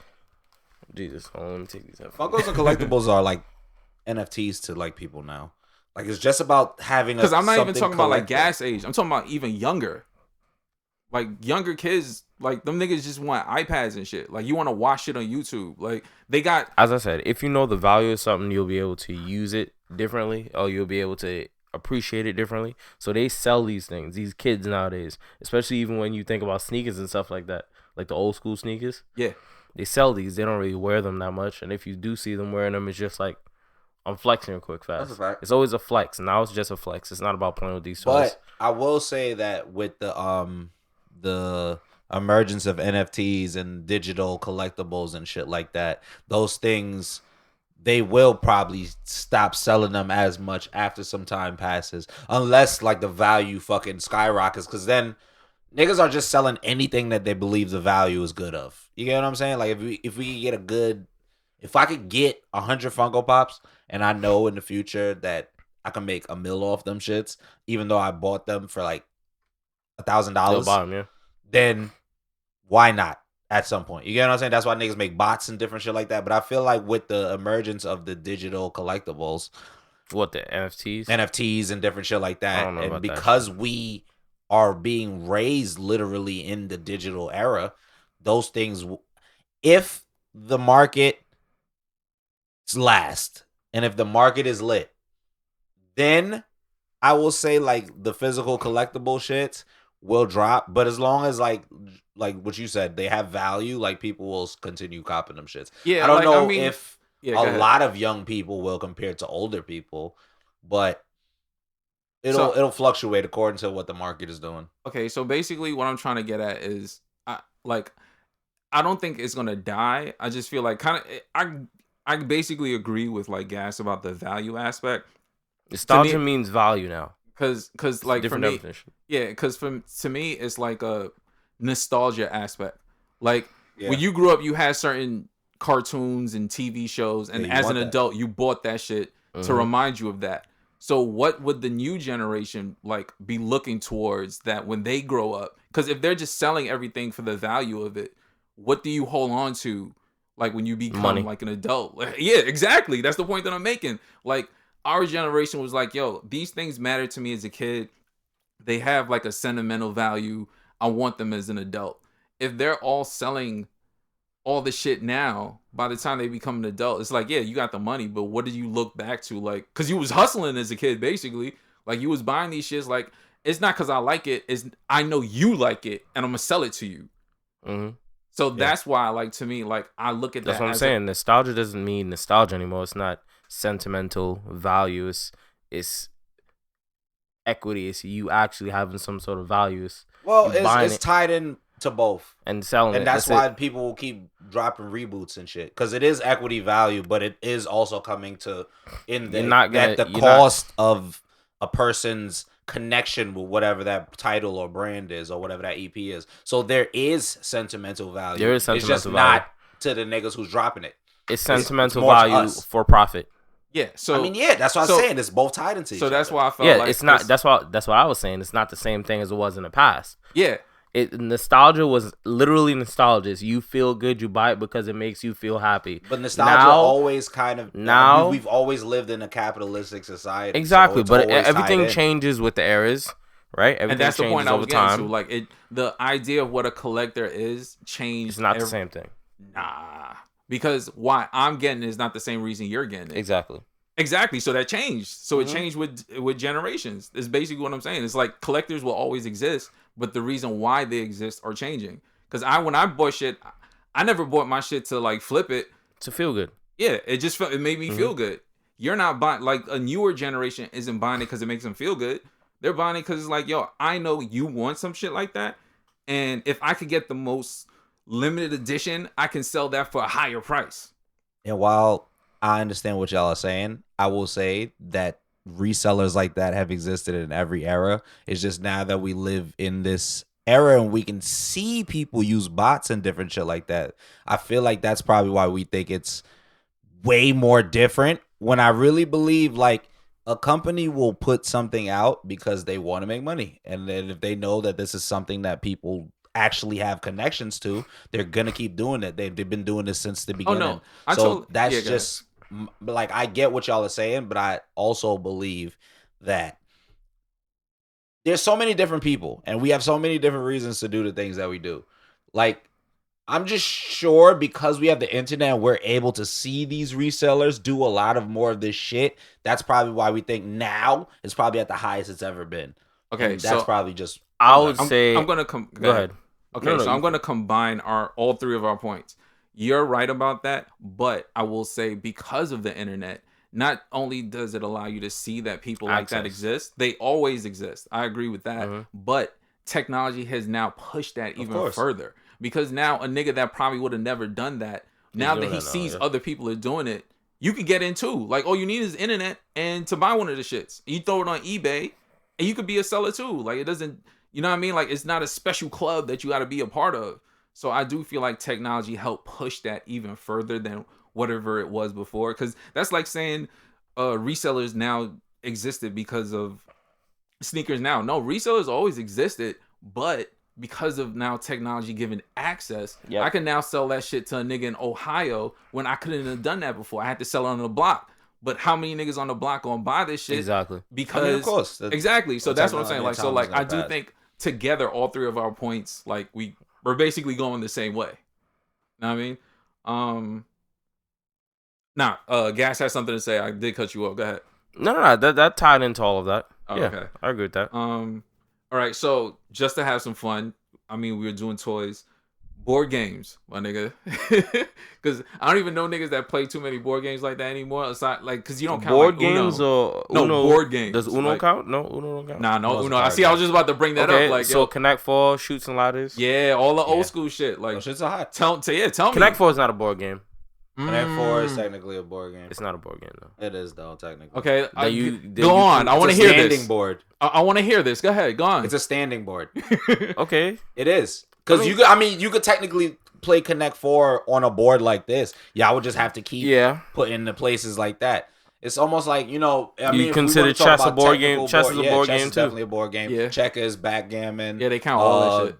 Jesus. Hold on, let me take these out. Funkos and collectibles are like NFTs to like people now. Like it's just about having. Because I'm not even something talking about like collectible. gas age. I'm talking about even younger. Like younger kids, like them niggas just want iPads and shit. Like you want to watch shit on YouTube. Like they got. As I said, if you know the value of something, you'll be able to use it differently, or you'll be able to appreciate it differently. So they sell these things, these kids nowadays, especially even when you think about sneakers and stuff like that, like the old school sneakers. Yeah. They sell these. They don't really wear them that much, and if you do see them wearing them, it's just like I'm flexing real quick fast. That's a fact. It's always a flex. Now it's just a flex. It's not about playing with these toys. But I will say that with the emergence of NFTs and digital collectibles and shit like that, those things, they will probably stop selling them as much after some time passes, unless like the value fucking skyrockets, because then niggas are just selling anything that they believe the value is good of. You get what I'm saying? Like if we could get a good, if I could get 100 Funko Pops and I know in the future that I can make $1 million off them shits, even though I bought them for like $1,000, Yeah. then why not at some point? You get what I'm saying? That's why niggas make bots and different shit like that. But I feel like with the emergence of the digital collectibles, What, the NFTs? NFTs and different shit like I that, don't know and about that because we are being raised literally in the digital era, those things, if the market last and if the market is lit, then I will say like the physical collectible shits will drop. But as long as like what you said, they have value, like people will continue copping them shits. Yeah. I don't like, know I mean, if yeah, go a ahead. lot of young people will compared to older people, but it'll fluctuate according to what the market is doing. Okay, so basically what I'm trying to get at is I don't think it's gonna die. I just feel like I basically agree with like Gas about the value aspect. Nostalgia means value now. Cause like Different for me, definition. yeah, because to me it's like a nostalgia aspect. Like Yeah. when you grew up, you had certain cartoons and TV shows, and Yeah, you as an want that. adult, you bought that shit to Mhm. remind you of that. So what would the new generation like be looking towards that when they grow up? Because if they're just selling everything for the value of it, what do you hold on to like when you become Money. like an adult? Like, yeah, exactly. That's the point that I'm making. Like our generation was like, yo, these things matter to me as a kid. They have like a sentimental value. I want them as an adult. If they're all selling all the shit now, by the time they become an adult, it's like, yeah, you got the money, but what did you look back to? Like, because you was hustling as a kid, basically. Like, you was buying these shits. Like, it's not because I like it. It's I know you like it, and I'm going to sell it to you. Mm-hmm. So that's why, like, to me, like, I look at that. That's what I'm saying. Nostalgia doesn't mean nostalgia anymore. It's not sentimental value. It's equity. It's you actually having some sort of values. Well, You buying it's it tied in to both. and selling And it. that's it. why people will keep dropping reboots and shit, because it is equity value, but it is also coming to the cost of a person's connection with whatever that title or brand is or whatever that EP is. So there is sentimental value. There is sentimental it's just value. not to the niggas who's dropping it. It's sentimental more to value us. for profit. Yeah. So, I mean, yeah, that's what I'm saying. It's both tied into each so that's other. why I felt Yeah, like it's not. That's what I was saying. It's not the same thing as it was in the past. Yeah. Nostalgia was literally nostalgia. You feel good, you buy it because it makes you feel happy. But nostalgia now, always kind of now we've always lived in a capitalistic society. Exactly, so it's but always everything tied in. changes with the eras, right? Everything And that's the point changes I over was getting time. to. Like, the idea of what a collector is changed. It's not the same thing. Nah. Because why I'm getting it is not the same reason you're getting it. Exactly. Exactly. So that changed. So it changed with generations. It's basically what I'm saying. It's like collectors will always exist, but the reason why they exist are changing. Because when I bought shit, I never bought my shit to like flip it. To feel good. Yeah, it made me feel good. You're not buying, like, a newer generation isn't buying it because it makes them feel good. They're buying it because it's like, yo, I know you want some shit like that, and if I could get the most limited edition, I can sell that for a higher price. And while I understand what y'all are saying, I will say that resellers like that have existed in every era. It's just now that we live in this era and we can see people use bots and different shit like that. I feel like that's probably why we think it's way more different when I really believe like a company will put something out because they want to make money. And then if they know that this is something that people actually have connections to, they're going to keep doing it. They've been doing this since the beginning. That's just like, I get what y'all are saying, but I also believe that there's so many different people and we have so many different reasons to do the things that we do. Like, I'm just sure because we have the internet, we're able to see these resellers do a lot of more of this shit. That's probably why we think now it's probably at the highest it's ever been. Okay, and that's probably just. I would say. I'm gonna come. Go ahead. Okay, so I'm gonna combine all three of our points. You're right about that, but I will say because of the internet, not only does it allow you to see that people like that exist, they always exist. I agree with that, but technology has now pushed that even further. Because now a nigga that probably would have never done that, now that he sees other people are doing it, you can get in too. Like, all you need is internet and to buy one of the shits. You throw it on eBay and you could be a seller too. Like, it doesn't, you know what I mean? Like, it's not a special club that you got to be a part of. So I do feel like technology helped push that even further than whatever it was before. Because that's like saying resellers now existed because of sneakers now. No, resellers always existed, but because of now technology giving access, I can now sell that shit to a nigga in Ohio when I couldn't have done that before. I had to sell it on the block. But how many niggas on the block gonna buy this shit? Exactly. Because of course. Exactly. So that's what I'm saying. Like, so like I do think together all three of our points, like we're basically going the same way. You know what I mean? Gas has something to say. I did cut you off. Go ahead. No. That tied into all of that. Oh, yeah, okay. I agree with that. All right, so just to have some fun, I mean, we were doing toys, board games, my nigga, because I don't even know niggas that play too many board games like that anymore. Aside, like, because you don't count board like games Uno. or no Uno, board games. Does Uno like, count? No, Uno don't count. Nah, no Uno. I see. I was just about to bring that up. Like, so Connect Four, Shoots and Ladders. Yeah, all the old school shit. Like, shit's a hot. Tell me. Connect Four is not a board game. Connect 4 is technically a board game. It's not a board game though. It is though, technically. Okay, go on. I want to hear this. Standing board. I want to hear this. Go ahead. Go on. It's a standing board. Okay, it is because you could technically play Connect 4 on a board like this. Yeah, I would just have to keep putting the places like that. It's almost like, you consider chess a board game. Chess is a board game too. Definitely a board game. Yeah. Checkers, backgammon. Yeah, they count all that shit.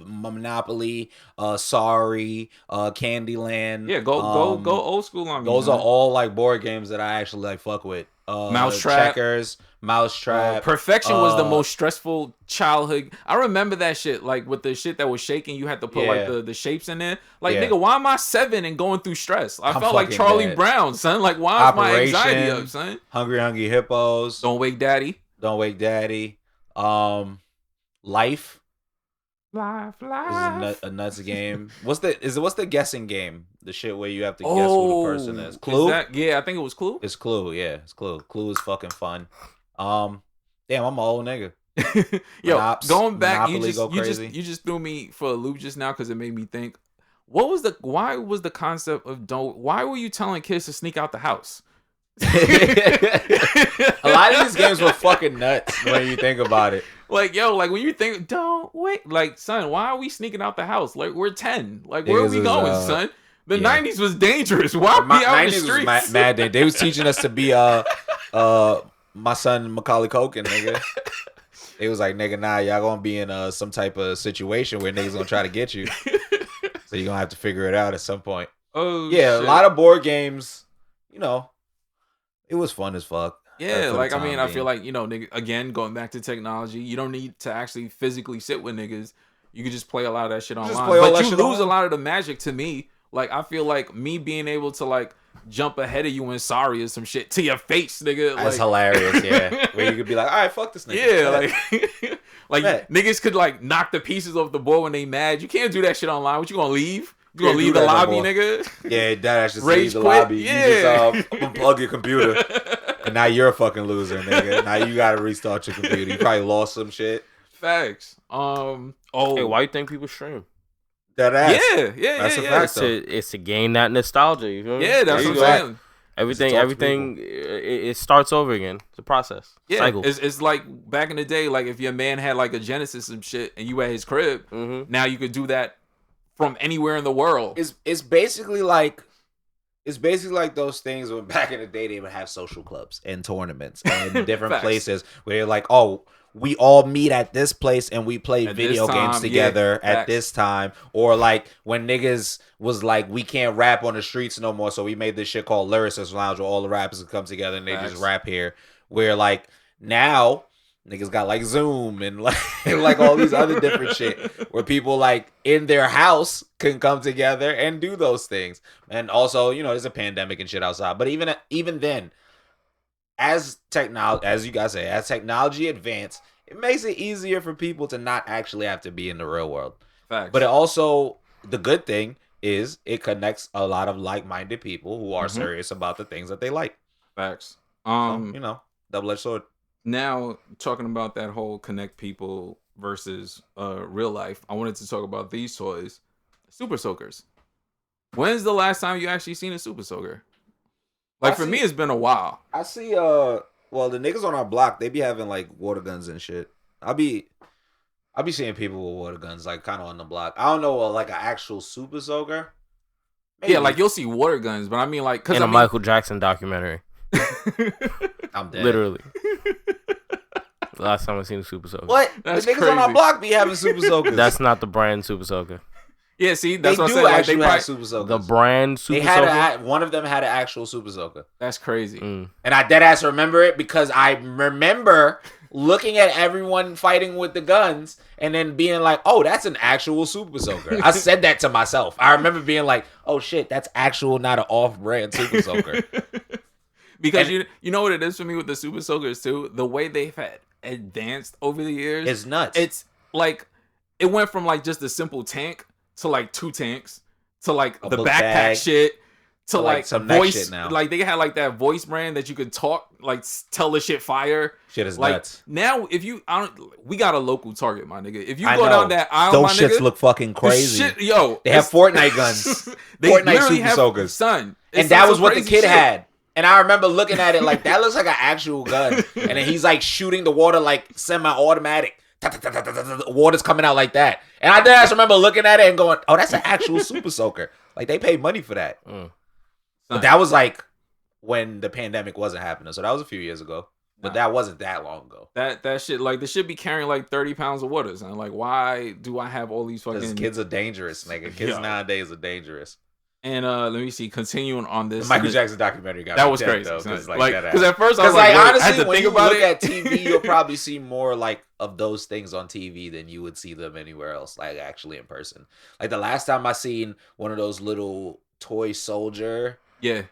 Monopoly, Sorry, Candyland. Yeah, go old school on me. Those are all like board games that I actually like fuck with. Mousetrap. Checkers, Mousetrap. Perfection was the most stressful childhood. I remember that shit, like with the shit that was shaking, you had to put like the shapes in there. Like, nigga, why am I 7 and going through stress? I felt like Charlie Brown, son. Like, why is my anxiety up, son? Hungry Hippos. Don't Wake Daddy. Life. Life. Is a nuts game. What's the guessing game? The shit where you have to guess who the person is. Clue? I think it was Clue. It's Clue, yeah. It's Clue. Clue is fucking fun. Damn, I'm an old nigga. Yo, going back, Monopoly, you just threw me for a loop just now because it made me think. Why was the concept of why were you telling kids to sneak out the house? A lot of these games were fucking nuts when you think about it. Like, yo, like when you think, don't wait, like, son, why are we sneaking out the house? Like, we're 10. Like, where are we going, son? The 90s was dangerous. Why are we out in the streets? Was mad. They was teaching us to be my son Macaulay Culkin, nigga. It was like, nigga, nah, y'all gonna be in some type of situation where niggas gonna try to get you. So you're gonna have to figure it out at some point. Oh, yeah, shit. A lot of board games, it was fun as fuck. Yeah, like, I mean, I feel like, nigga, again, going back to technology, you don't need to actually physically sit with niggas. You can just play a lot of that shit online. But you lose a lot of the magic to me. Like, I feel like me being able to, like, jump ahead of you in Sorry or some shit to your face, nigga. That's hilarious, yeah. Where you could be like, all right, fuck this nigga. Yeah, like niggas could, like, knock the pieces off the board when they mad. You can't do that shit online. What, you gonna leave? You gonna leave the lobby, nigga? Yeah, that just leave the lobby. Yeah. You just unplug your computer. And now you're a fucking loser, nigga. Now you gotta restart your computer. You probably lost some shit. Facts. Hey, why you think people stream? That ass. Yeah. That's a fact. It's to gain that nostalgia. You feel me? Yeah, that's what I'm saying. Everything. It starts over again. It's a process. Yeah, cycle. It's like back in the day. Like if your man had like a Genesis and shit, and you at his crib, now you could do that from anywhere in the world. It's basically like It's basically like those things when back in the day they would have social clubs and tournaments and different places where you're like, oh, we all meet at this place and we play video games together at this time. Or like when niggas was like, we can't rap on the streets no more, so we made this shit called Lyricist Lounge where all the rappers can come together and they just rap here. Where like now niggas got like Zoom and like all these other different shit where people like in their house can come together and do those things. And also, you know, there's a pandemic and shit outside. But even then, as technology, as you guys say, as technology advance, it makes it easier for people to not actually have to be in the real world. Facts. But it also, the good thing is it connects a lot of like-minded people who are serious about the things that they like. Facts. So, you know, double-edged sword. Now, talking about that whole connect people versus real life, I wanted to talk about these toys, Super Soakers. When's the last time you actually seen a Super Soaker? Like, for me, it's been a while. I see, well, the niggas on our block, they be having, like, water guns and shit. I'll be seeing people with water guns, like, kind of on the block. I don't know, like, an actual Super Soaker. Maybe. Yeah, like, you'll see water guns, but I mean, like... In a Michael Jackson documentary. I'm dead. Literally. Last time I seen a Super Soaker. What? That's the niggas crazy. on our block be having Super Soakers. That's not the brand Super Soaker. Yeah, see, that's what I do said. Like, actually they have Super Soakers. The brand Super they had Soaker? one of them had an actual Super Soaker. That's crazy. And I deadass remember it because I remember looking at everyone fighting with the guns and then being like, oh, that's an actual Super Soaker. I said that to myself. I remember being like, oh shit, that's actual, not an off-brand Super Soaker. Because you know what it is for me with the Super Soakers too? The way they've had advanced over the years. It's nuts. It's like, it went from like just a simple tank to like 2 tanks to like the backpack bag, shit to like some voice shit now. Like they had like that voice brand that you could talk, like tell the shit fire. Shit is like, nuts. Now if you we got a local Target, my nigga. If you go down that aisle, those my shits nigga, look fucking crazy. shit, yo, they have Fortnite guns. They Fortnite literally Super have, Soakers. son. And that was what the kid had. And I remember looking at it like, that looks like an actual gun. And then he's like shooting the water like semi-automatic. Water's coming out like that. And I just remember looking at it and going, oh, that's an actual Super Soaker. Like, they paid money for that. But that was like when the pandemic wasn't happening. So that was a few years ago. But that wasn't that long ago. That shit, like, the shit be carrying like 30 pounds of water. And like, why do I have all these fucking... Because kids are dangerous, nigga. Kids nowadays are dangerous. And let me see, continuing on this. The Michael Jackson documentary got that me was dead, crazy. though, because at first I was like, honestly, I had to when think you about look it. at TV, you'll probably see more like of those things on TV than you would see them anywhere else, like actually in person. Like the last time I seen one of those little toy soldier,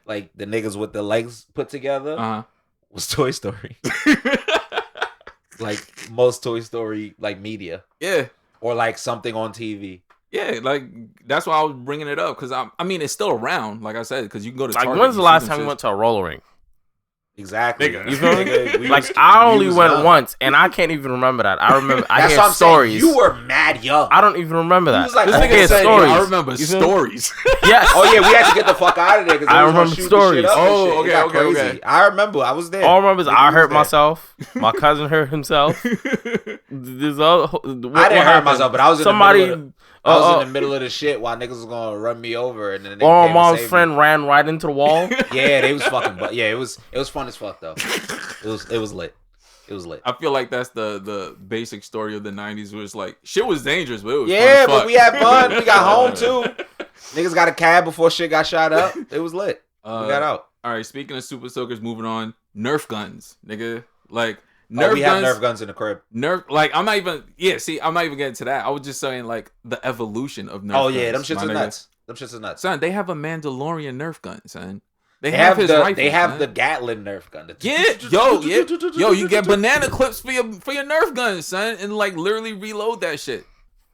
like the niggas with the legs put together, was Toy Story. Like most Toy Story like media, or like something on TV. Yeah, like that's why I was bringing it up because I mean it's still around, like I said, because you can go to Target. Like when's the last time you went to a roller rink? Exactly. You feel me? Like I only went once, and I can't even remember that. I remember I hear stories. You were mad young. I don't even remember that. Was like, this nigga said, stories. I remember stories. Yes. Oh yeah, we had to get the fuck out of there because I remember stories. Oh, okay. I remember. I was there. All I remember is I hurt myself. My cousin hurt himself. I didn't hurt myself, but I was in the middle of the shit while niggas was gonna run me over, and then my mom's friend ran right into the wall. Yeah, they was fucking. But yeah, it was fun as fuck though. It was lit. It was lit. I feel like that's the basic story of the '90s, where it's like shit was dangerous, but it was fun but we had fun. We got home too. Niggas got a cab before shit got shot up. It was lit. We got out. All right. Speaking of Super Soakers, moving on. Nerf guns, nigga. Like. We have Nerf guns in the crib. I'm not even getting to that. I was just saying, like, the evolution of Nerf guns. Oh, yeah, them shits are nuts. Them shits are nuts. Son, they have a Mandalorian Nerf gun, son. They have his rifle. They have the Gatlin Nerf gun. Yo, you get banana clips for your Nerf gun, son, and, like, literally reload that shit.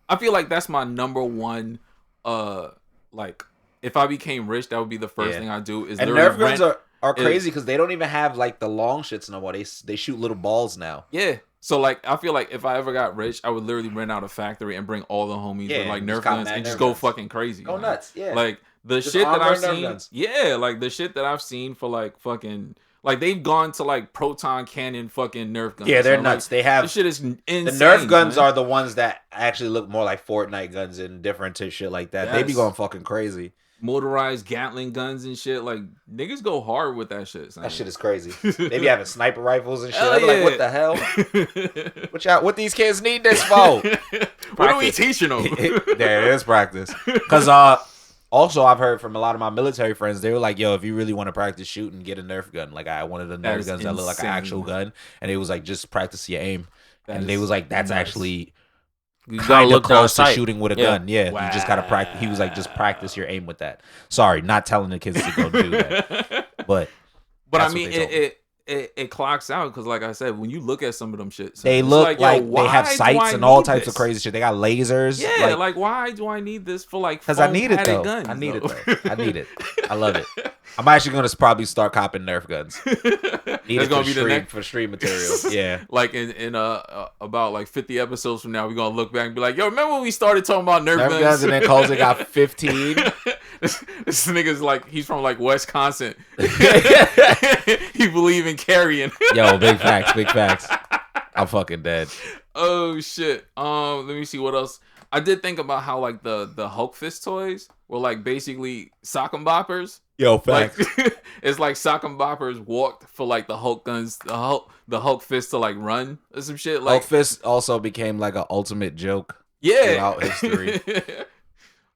I feel like that's my number one, like, if I became rich, that would be the first thing I do. Is Nerf guns are crazy because they don't even have like the long shits no more. They shoot little balls now. Yeah. So like I feel like if I ever got rich, I would literally rent out a factory and bring all the homies with like Nerf guns and just go fucking crazy. Go nuts. Yeah. Like the shit that I've seen. Yeah, like the shit that I've seen for like fucking like they've gone to like proton cannon fucking Nerf guns. Yeah, they're nuts. Like, they have this shit is insane. The Nerf guns are the ones that actually look more like Fortnite guns and different shit like that. They be going fucking crazy. motorized Gatling guns and shit. Like niggas go hard with that shit. Son. That shit is crazy. They be having sniper rifles and shit. Hell I be yeah. like, what the hell? What these kids need this for? What are we teaching them? Yeah, it is practice. Because also I've heard from a lot of my military friends, they were like, yo, if you really want to practice shooting, get a Nerf gun. Like I wanted a Nerf guns that look like an actual gun. And it was like, just practice your aim. And they was like, that's actually kind of close to shooting with a gun. Yeah, wow. You just gotta practice. He was like, just practice your aim with that. Sorry, not telling the kids to go do that. But I mean, it clocks out because, like I said, when you look at some of them shit, they look like they have sights and all types of crazy shit. They got lasers. Yeah, like why do I need this for like? Because I need it though. Guns, I need it though. I need it. I love it. I'm actually gonna probably start copping Nerf guns. Need it gonna be the next for stream material. Yeah, like in about like 50 episodes from now, we're gonna look back and be like, yo, remember when we started talking about Nerf guns? And then Colton got 15. This nigga's like, he's from like Wisconsin. He believe in carrying. Yo, big facts. I'm fucking dead. Oh shit. Let me see what else. I did think about how like the Hulk fist toys were like basically sock and boppers. Yo, facts. Like, it's like sock and boppers walked for like the Hulk guns, the Hulk fist to like run or some shit. Like Hulk fist also became like an ultimate joke. Yeah, throughout history.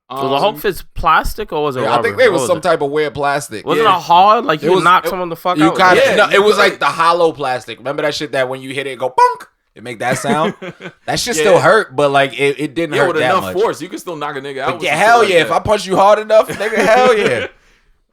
So the Hulk fist plastic or was it rubber? I think it was some type of weird plastic. Wasn't it hard? Like you knock someone the fuck out? No, it was like the hollow plastic. Remember that shit that when you hit it, go bonk. It make that sound. That shit still hurt, but like it didn't hurt that much. With enough force, you can still knock a nigga out. Yeah, hell yeah! If I punch you hard enough, nigga, hell yeah.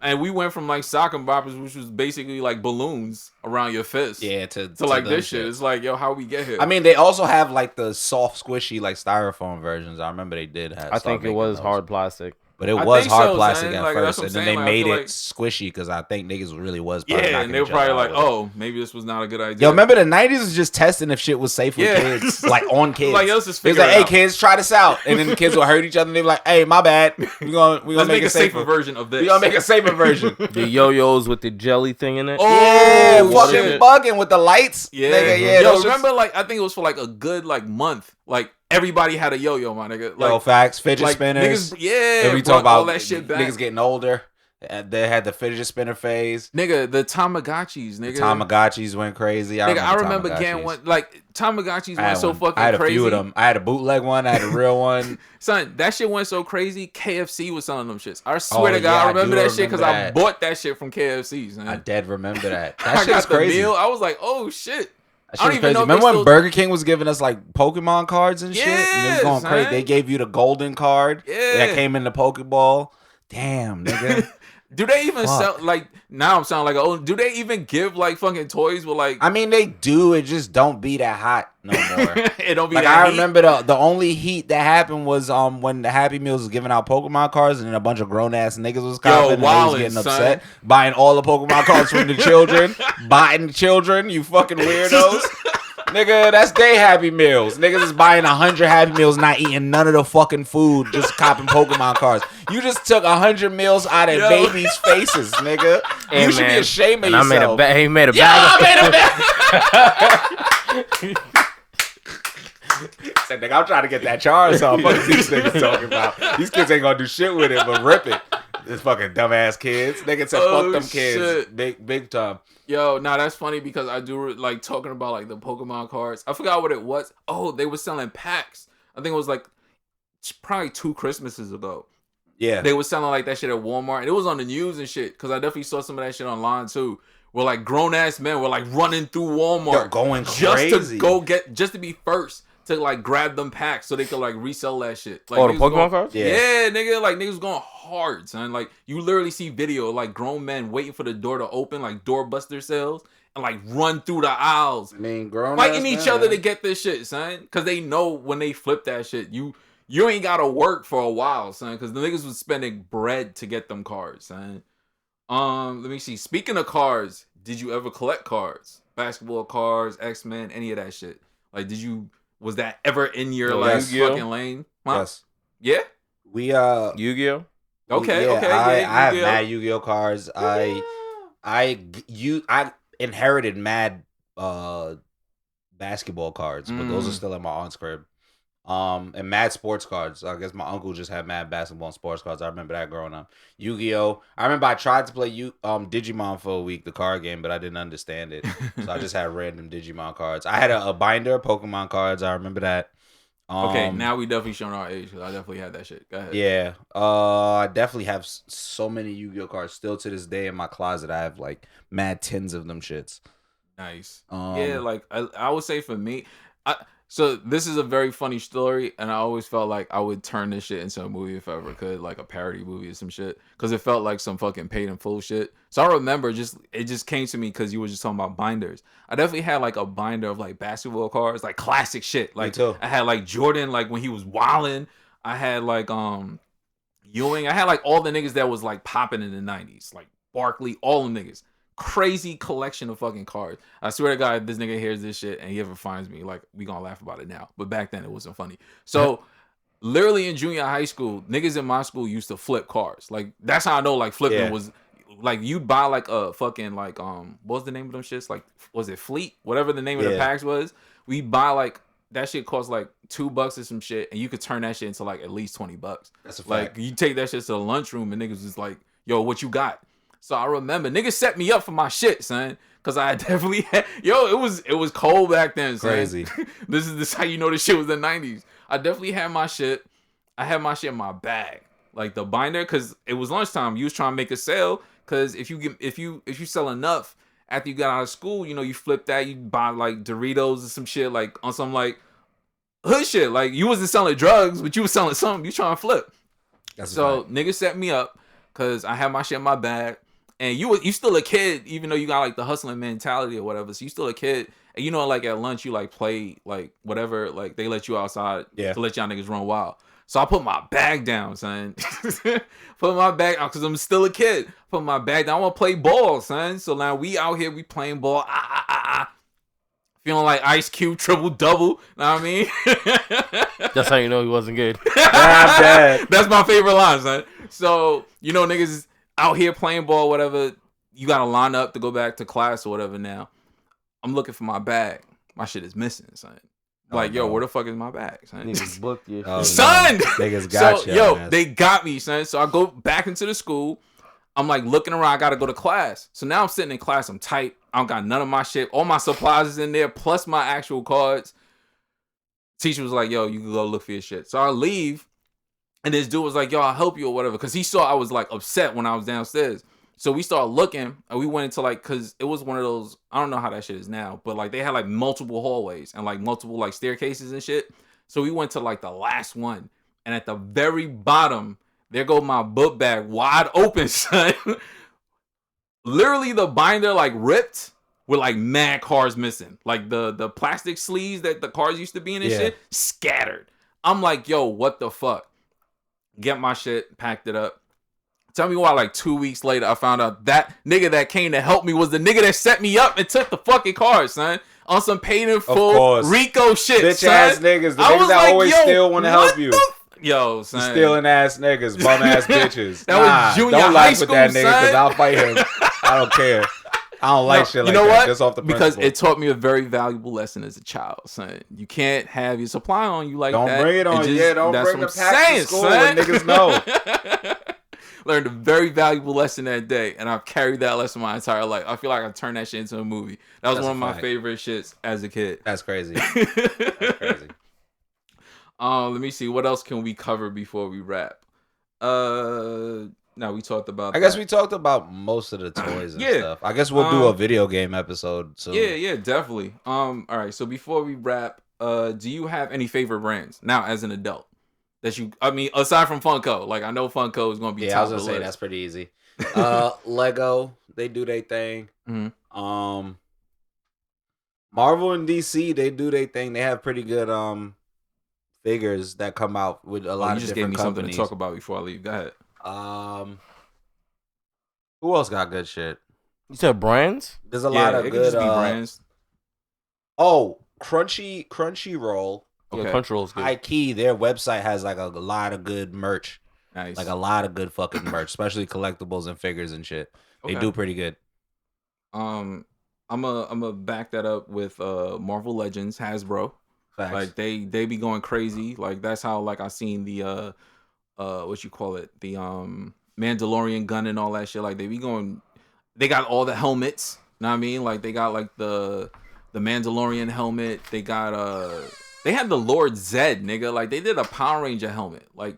And we went from like sock and boppers, which was basically like balloons around your fist. Yeah, to like this shit. It's like, yo, how we get here? I mean, they also have like the soft, squishy, like styrofoam versions. I remember they did have. I think it was hard plastic. But it was hard plastic at like, first, and then they made it like squishy because I think niggas really was. Yeah, and they were probably like, "Oh, maybe this was not a good idea." Yo, remember the '90s was just testing if shit was safe with kids, like on kids. Like, let's just figure it was like, "Hey, kids, try this out," and then the kids would hurt each other. And they were like, "Hey, my bad. We gonna make a safer version of this. We gonna make a safer version." The yo-yos with the jelly thing in it. Oh, yeah, fucking bugging with the lights. Yeah, nigga, yeah. Yo, remember, like I think it was for like a good like month, like. Everybody had a yo-yo, my nigga. Like, yo, facts, fidget spinners. Niggas, yeah, and we talk about all that shit back. Niggas getting older. They had the fidget spinner phase. Nigga, the Tamagotchis, nigga. The Tamagotchis went crazy. I remember getting one. Like, Tamagotchis went so fucking crazy. I had a few of them. I had a bootleg one. I had a real one. Son, that shit went so crazy. KFC was selling them shits. I swear to God, I remember that shit because I bought that shit from KFC, son. I dead remember that. That shit was crazy. Meal. I was like, oh, shit. I don't even know. Remember when Burger King was giving us like Pokemon cards and shit? And it was going crazy. They gave you the golden card that came in the Pokeball. Damn, nigga. Do they even sell like now? I'm sounding like, oh, do they even give like fucking toys with like? I mean, they do. It just don't be that hot no more. It don't be like that I remember the only heat that happened was when the Happy Meals was giving out Pokemon cards and then a bunch of grown ass niggas was coming and they was getting upset buying all the Pokemon cards from the children, buying children. You fucking weirdos. Nigga, that's they Happy Meals. Niggas is buying 100 Happy Meals, not eating none of the fucking food, just copping Pokemon cards. You just took 100 meals out of babies' faces, nigga. Hey, you should be ashamed of yourself. He made a bag. Said, nigga, I'm trying to get that charge off. Fuck these niggas talking about. These kids ain't gonna do shit with it, but rip it. This fucking dumbass kids. Nigga said, fuck them kids. Big time. Yo, nah, that's funny because I do like talking about like the Pokemon cards. I forgot what it was. Oh, they were selling packs. I think it was like probably 2 Christmases ago. Yeah. They were selling like that shit at Walmart. And it was on the news and shit because I definitely saw some of that shit online too. Where like grown ass men were like running through Walmart. Yo, going crazy. Just to be first. To like grab them packs so they could like resell that shit. Like, the Pokemon cards? Yeah, nigga. Like niggas going hard, son. Like you literally see video of, like grown men waiting for the door to open, like doorbuster sales, and like run through the aisles. I mean, grown fighting each other to get this shit, son. Cause they know when they flip that shit, you ain't gotta work for a while, son. Cause the niggas was spending bread to get them cards, son. Let me see. Speaking of cards, did you ever collect cards? Basketball cards, X-Men, any of that shit? Like, was that ever in your like fucking lane? Huh? Yes. Yeah? We Yu-Gi-Oh? Okay. I have mad Yu-Gi-Oh cards. Yeah. I inherited mad basketball cards, but those are still in my aunt's crib. And mad sports cards. I guess my uncle just had mad basketball and sports cards. I remember that growing up. Yu-Gi-Oh! I remember I tried to play Digimon for a week, the card game, but I didn't understand it. So I just had random Digimon cards. I had a binder of Pokemon cards. I remember that. Okay, now we definitely showing our age because I definitely had that shit. Go ahead. Yeah. I definitely have so many Yu-Gi-Oh! Cards still to this day in my closet. I have like mad tins of them shits. Nice. Yeah, like I would say for me, so this is a very funny story, and I always felt like I would turn this shit into a movie if I ever could, like a parody movie or some shit, because it felt like some fucking paid in full shit. So I remember it just came to me because you were just talking about binders. I definitely had like a binder of like basketball cards, like classic shit. Like me too. I had like Jordan, like when he was wilding. I had like Ewing. I had like all the niggas that was like popping in the 90s, like Barkley, all them niggas. Crazy collection of fucking cards. I swear to God, this nigga hears this shit and he ever finds me, like, we gonna laugh about it now. But back then, it wasn't funny. So, literally in junior high school, niggas in my school used to flip cars. Like, that's how I know, like, flipping was, like, you'd buy, like, a fucking, like, what was the name of them shits? Like, was it Fleet? Whatever the name of the packs was. We buy, like, that shit cost, like, $2 or some shit, and you could turn that shit into, like, at least $20. That's a fact. Like, you take that shit to the lunchroom, and niggas was like, yo, what you got? So I remember niggas set me up for my shit, son. Cause I definitely had, it was cold back then, son. Crazy. This is how you know this shit was the 90s. I definitely had my shit. I had my shit in my bag. Like the binder, cause it was lunchtime. You was trying to make a sale. Cause if you sell enough after you got out of school, you flip that, you buy like Doritos or some shit, like on some like hood shit. Like you wasn't selling drugs, but you was selling something. You trying to flip. So niggas set me up cause I had my shit in my bag. And you still a kid, even though you got like the hustling mentality or whatever. So you still a kid, and like at lunch you like play like whatever, like they let you outside to let y'all niggas run wild. So I put my bag down, son. Put my bag out because I'm still a kid. Put my bag down. I want to play ball, son. So now we out here, we playing ball. Feeling like Ice Cube triple double. Know what I mean? That's how you know he wasn't good. That's my favorite line, son. So niggas out here playing ball, whatever. You gotta line up to go back to class or whatever. Now I'm looking for my bag. My shit is missing, son. Like, yo, where the fuck is my bag, son? Niggas booked you, son. Niggas got you. They got me, son. So I go back into the school. I'm like looking around. I gotta go to class. So now I'm sitting in class. I'm tight. I don't got none of my shit. All my supplies is in there, plus my actual cards. Teacher was like, yo, you can go look for your shit. So I leave. And this dude was like, yo, I'll help you or whatever. Because he saw I was like upset when I was downstairs. So we started looking and we went into like, because it was one of those, I don't know how that shit is now, but like they had like multiple hallways and like multiple like staircases and shit. So we went to like the last one. And at the very bottom, there go my book bag wide open, son. Literally the binder like ripped with like mad cards missing. Like the plastic sleeves that the cards used to be in and shit, scattered. I'm like, yo, what the fuck? Get my shit, packed it up. Tell me why, like 2 weeks later, I found out that nigga that came to help me was the nigga that set me up and took the fucking cards, son. On some paid in full Rico shit, bitch son. Ass niggas. The niggas that like, always still want to help you. Yo, son. Stealing ass niggas, bum ass bitches. That was junior don't high like school, with that nigga because son. I'll fight him. I don't care. I don't like shit like that. You know what? Just off the because principle. it taught me a very valuable lesson as a child, son. You can't have your supply on you like don't that. Don't bring it on you. Yeah, don't bring the pack to school son. when niggas know. Learned a very valuable lesson that day, and I've carried that lesson my entire life. I feel like I turned that shit into a movie. That was one of my favorite shits as a kid. That's crazy. That's crazy. Let me see. What else can we cover before we wrap? No, we talked about I guess we talked about most of the toys and stuff. I guess we'll do a video game episode soon. Yeah, definitely. All right, so before we wrap, do you have any favorite brands now as an adult? Aside from Funko, like I know Funko is gonna be top I was gonna of the say list. that's pretty easy. Lego, they do their thing. Mm-hmm. Marvel and DC, they do their thing. They have pretty good figures that come out with a lot of different companies. You just gave me something to talk about before I leave. Go ahead. Who else got good shit? You said brands? There's a lot of it good. Could just be brands. Oh, Crunchyroll. Okay. Yeah, Crunchyroll's good. High key, their website has like a lot of good merch. Nice. Like a lot of good fucking merch, especially collectibles and figures and shit. They do pretty good. I'm a back that up with Marvel Legends, Hasbro. Facts. Like they be going crazy. Like that's how like I seen the what you call it, the Mandalorian gun and all that shit. Like they be going, they got all the helmets. Know what I mean? Like they got like the Mandalorian helmet. They got they had the Lord Zed, nigga. Like they did a Power Ranger helmet. Like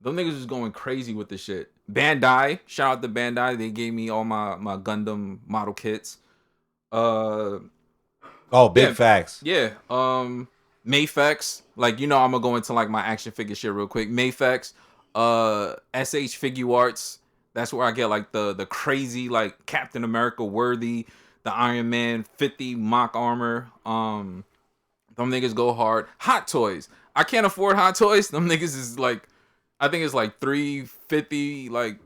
them niggas was going crazy with the shit. Bandai, shout out to Bandai. They gave me all my Gundam model kits. Big facts. Yeah. Mayfex. Like, you know, I'm gonna go into like my action figure shit real quick. Mayfex, SH Figure Arts. That's where I get like the crazy like Captain America worthy, the Iron Man 50 mock armor. Them niggas go hard. Hot Toys. I can't afford Hot Toys. Them niggas is like, I think it's like $350 like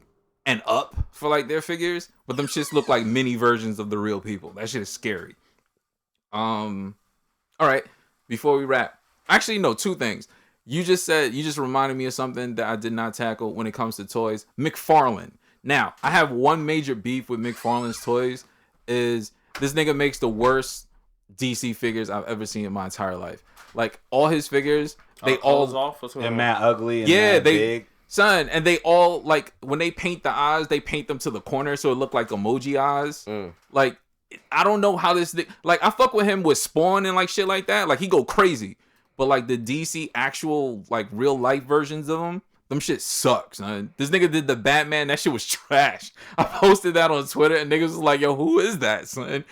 and up for like their figures, but them shits look like mini versions of the real people. That shit is scary. All right. Before we wrap, actually no, two things. You just reminded me of something that I did not tackle when it comes to toys. McFarlane. Now, I have one major beef with McFarlane's toys is this nigga makes the worst DC figures I've ever seen in my entire life. Like all his figures, they all off. They're mad ugly and yeah, mad they big. son, and they all like when they paint the eyes, they paint them to the corner so it look like emoji eyes. Like I don't know how this like I fuck with him with Spawn and like shit like that. Like he go crazy, but like the DC actual like real life versions of them shit sucks, son. This nigga did the Batman. That shit was trash. I posted that on Twitter and niggas was like, yo, who is that, son?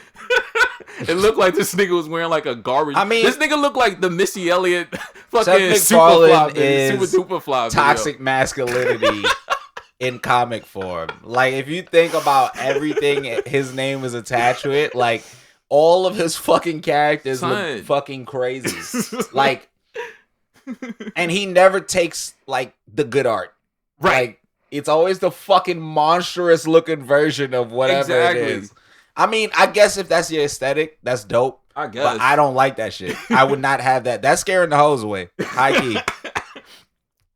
It looked like this nigga was wearing like a garbage. I mean, this nigga looked like the Missy Elliott fucking super duper flop. Toxic masculinity in comic form. Like if you think about everything his name is attached to it, like all of his fucking characters look fucking crazy. Like, and he never takes like the good art. Right. Like it's always the fucking monstrous looking version of whatever it is. I mean, I guess if that's your aesthetic, that's dope. I guess. But I don't like that shit. I would not have that. That's scaring the hoes away. High key.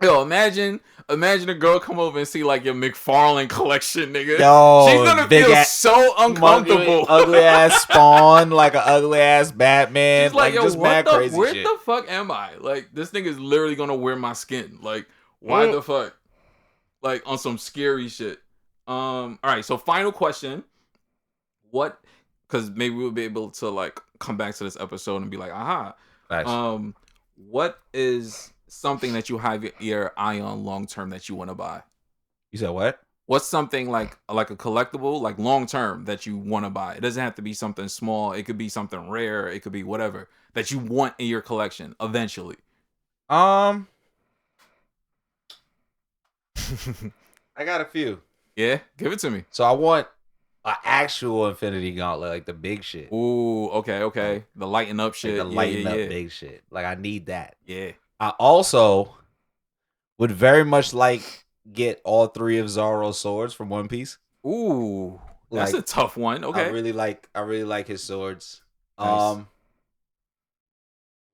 Yo, imagine a girl come over and see like your McFarlane collection, nigga. Yo, she's gonna feel so uncomfortable. Ugly ass Spawn, like an ugly ass Batman. She's like, yo, just mad crazy where shit. the fuck am I? Like, this nigga's literally gonna wear my skin. Like, why the fuck? Like, on some scary shit. All right, so final question. What? Because maybe we'll be able to like come back to this episode and be like, aha. Nice. What is something that you have your eye on long term that you want to buy? You said what? What's something like a collectible, like long term that you want to buy? It doesn't have to be something small. It could be something rare. It could be whatever that you want in your collection eventually. I got a few. Yeah, give it to me. So I want an actual Infinity Gauntlet, like the big shit. Ooh, okay. The lighten up shit. Like the lighten up big shit. Like I need that. Yeah. I also would very much like get all three of Zoro's swords from One Piece. Ooh, that's like, a tough one. Okay. I really like his swords. Nice.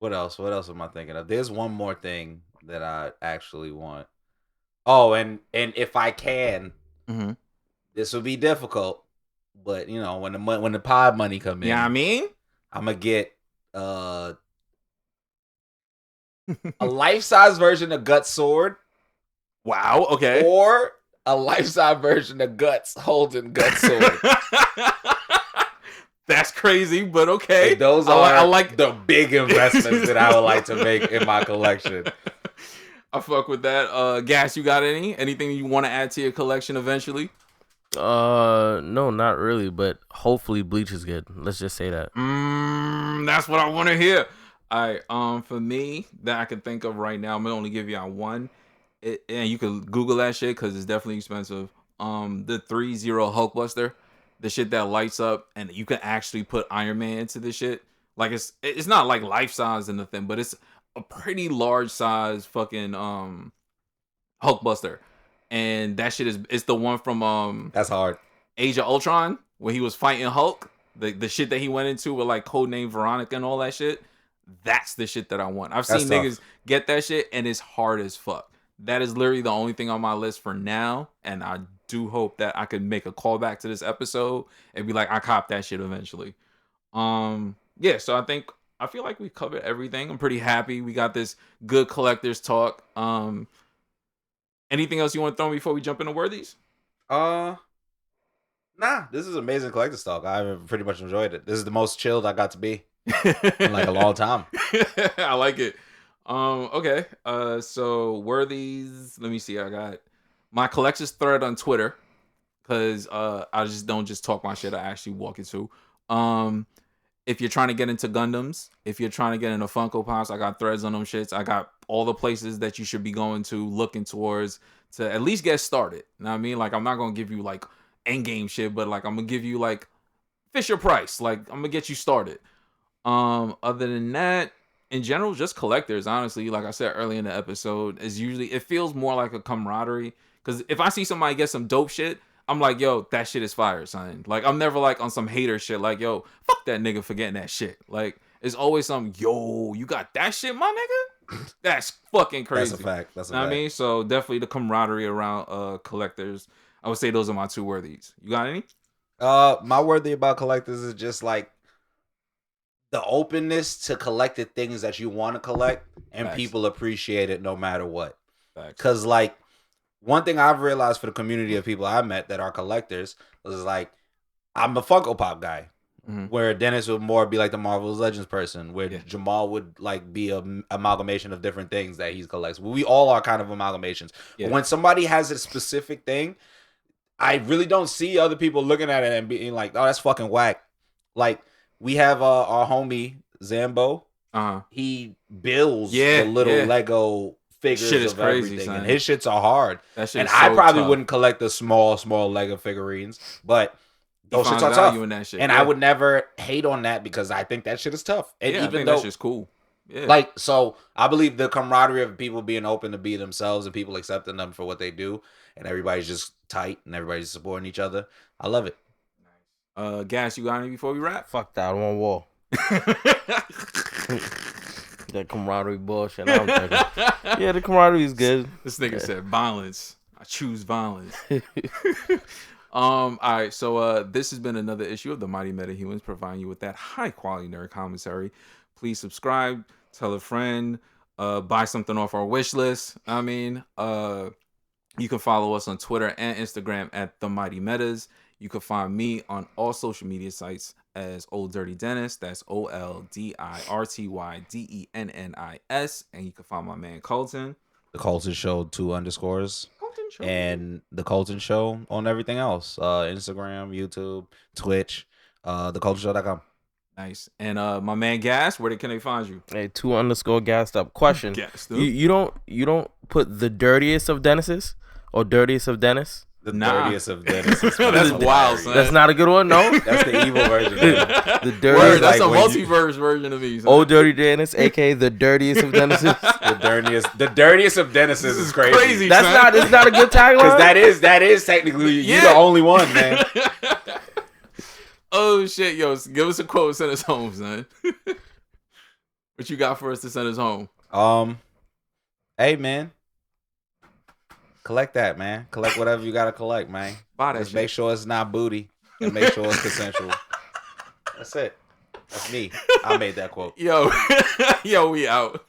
What else? What else am I thinking of? There's one more thing that I actually want. Oh, and if I can, this will be difficult, but you know when the pod money come in, yeah, I mean, I'm gonna get a life-size version of Guts sword. Wow. Okay. Or a life-size version of Guts holding Guts sword. That's crazy, but okay. And those are I like the big investments that I would like to make in my collection. I fuck with that. Gas, you got anything you want to add to your collection eventually? No, not really, but hopefully Bleach is good. Let's just say that. That's what I want to hear. All right, for me, that I can think of right now, I'm gonna only give y'all one. And you can Google that shit because it's definitely expensive. The 3-0 Hulkbuster, the shit that lights up, and you can actually put Iron Man into this shit. Like it's not like life size or nothing, but it's a pretty large size fucking Hulkbuster. And that shit it's the one from that's hard. Age of Ultron, where he was fighting Hulk. The shit that he went into with like codename Veronica and all that shit. That's the shit that I want. I've seen niggas get that shit and it's hard as fuck. That is literally the only thing on my list for now. And I do hope that I could make a callback to this episode and be like, I copped that shit eventually. Yeah, so I think I feel like we covered everything. I'm pretty happy. We got this good collectors talk. Anything else you want to throw in before we jump into worthies? Nah, this is amazing collector's talk. I've pretty much enjoyed it. This is the most chilled I got to be in like a long time. I like it. Okay. So worthies. Let me see. I got my collector's thread on Twitter because I just don't just talk my shit. I actually walk it too. If you're trying to get into Gundams, if you're trying to get into Funko Pops, I got threads on them shits. I got all the places that you should be going to, looking towards to at least get started. You know what I mean? Like, I'm not gonna give you like end game shit, but like I'm gonna give you like Fisher Price. Like, I'm gonna get you started. Other than that, in general, just collectors, honestly, like I said earlier in the episode, is usually, it feels more like a camaraderie. Because if I see somebody get some dope shit, I'm like, yo, that shit is fire, son. Like, I'm never like on some hater shit, like, yo, fuck that nigga for getting that shit. Like, it's always some, yo, you got that shit, my nigga? That's fucking crazy. That's a fact. That's a know fact. what I mean? So definitely the camaraderie around collectors. I would say those are my two worthies. You got any? My worthy about collectors is just like the openness to collected things that you want to collect, and Facts. people appreciate it no matter what. Facts. Because like one thing I've realized for the community of people I met that are collectors was like, I'm a Funko Pop guy. Mm-hmm. Where Dennis would more be like the Marvel's Legends person, where Jamal would like be a amalgamation of different things that he collects. We all are kind of amalgamations. Yeah. But when somebody has a specific thing, I really don't see other people looking at it and being like, "Oh, that's fucking whack." Like we have our homie Zambo. He builds the little Lego figures shit is of crazy, everything, son. and his shits are hard. That shit and is I so probably tough. wouldn't collect the small Lego figurines, but those shits are tough. In that shit, and I would never hate on that because I think that shit is tough. And I even think though that shit's cool. Yeah. Like, so I believe the camaraderie of people being open to be themselves and people accepting them for what they do, and everybody's just tight and everybody's supporting each other. I love it. Gas, you got any before we wrap? Fuck that. I want war. That camaraderie bullshit. I'm thinking. Yeah, the camaraderie is good. This nigga said violence. I choose violence. All right, so this has been another issue of the Mighty Metahumans, providing you with that high quality nerd commentary. Please subscribe, tell a friend, buy something off our wish list. I mean, you can follow us on Twitter and Instagram at The Mighty Metas. You can find me on all social media sites as Old Dirty Dennis. That's OLDIRTYDENNIS. And you can find my man Colton. The Colton Show 2 underscores. Colton Show. And the Colton Show on everything else. Instagram, YouTube, Twitch, thecoltonshow.com. Nice. And my man Gas, where can they find you? Hey, 2_ gassed up. Question. Gassed up. You don't put the dirtiest of Dennis's or dirtiest of Dennis? The dirtiest of Dennis. That's wild, son. That's not a good one, no? That's the evil version. The dirtiest. Word, that's like a multiverse version of me. Son. Old Dirty Dennis, aka the dirtiest of Dennis's. The dirtiest of Dennis's is crazy. That's son. not. It's not a good tagline. Because that is technically you're the only one, man. Oh shit, yo, give us a quote, send us home, son. What you got for us to send us home? Hey man, collect that, man. Collect whatever you gotta collect, man. Buy that Just shit. make sure it's not booty and make sure it's consensual. That's it. That's me. I made that quote. Yo, we out.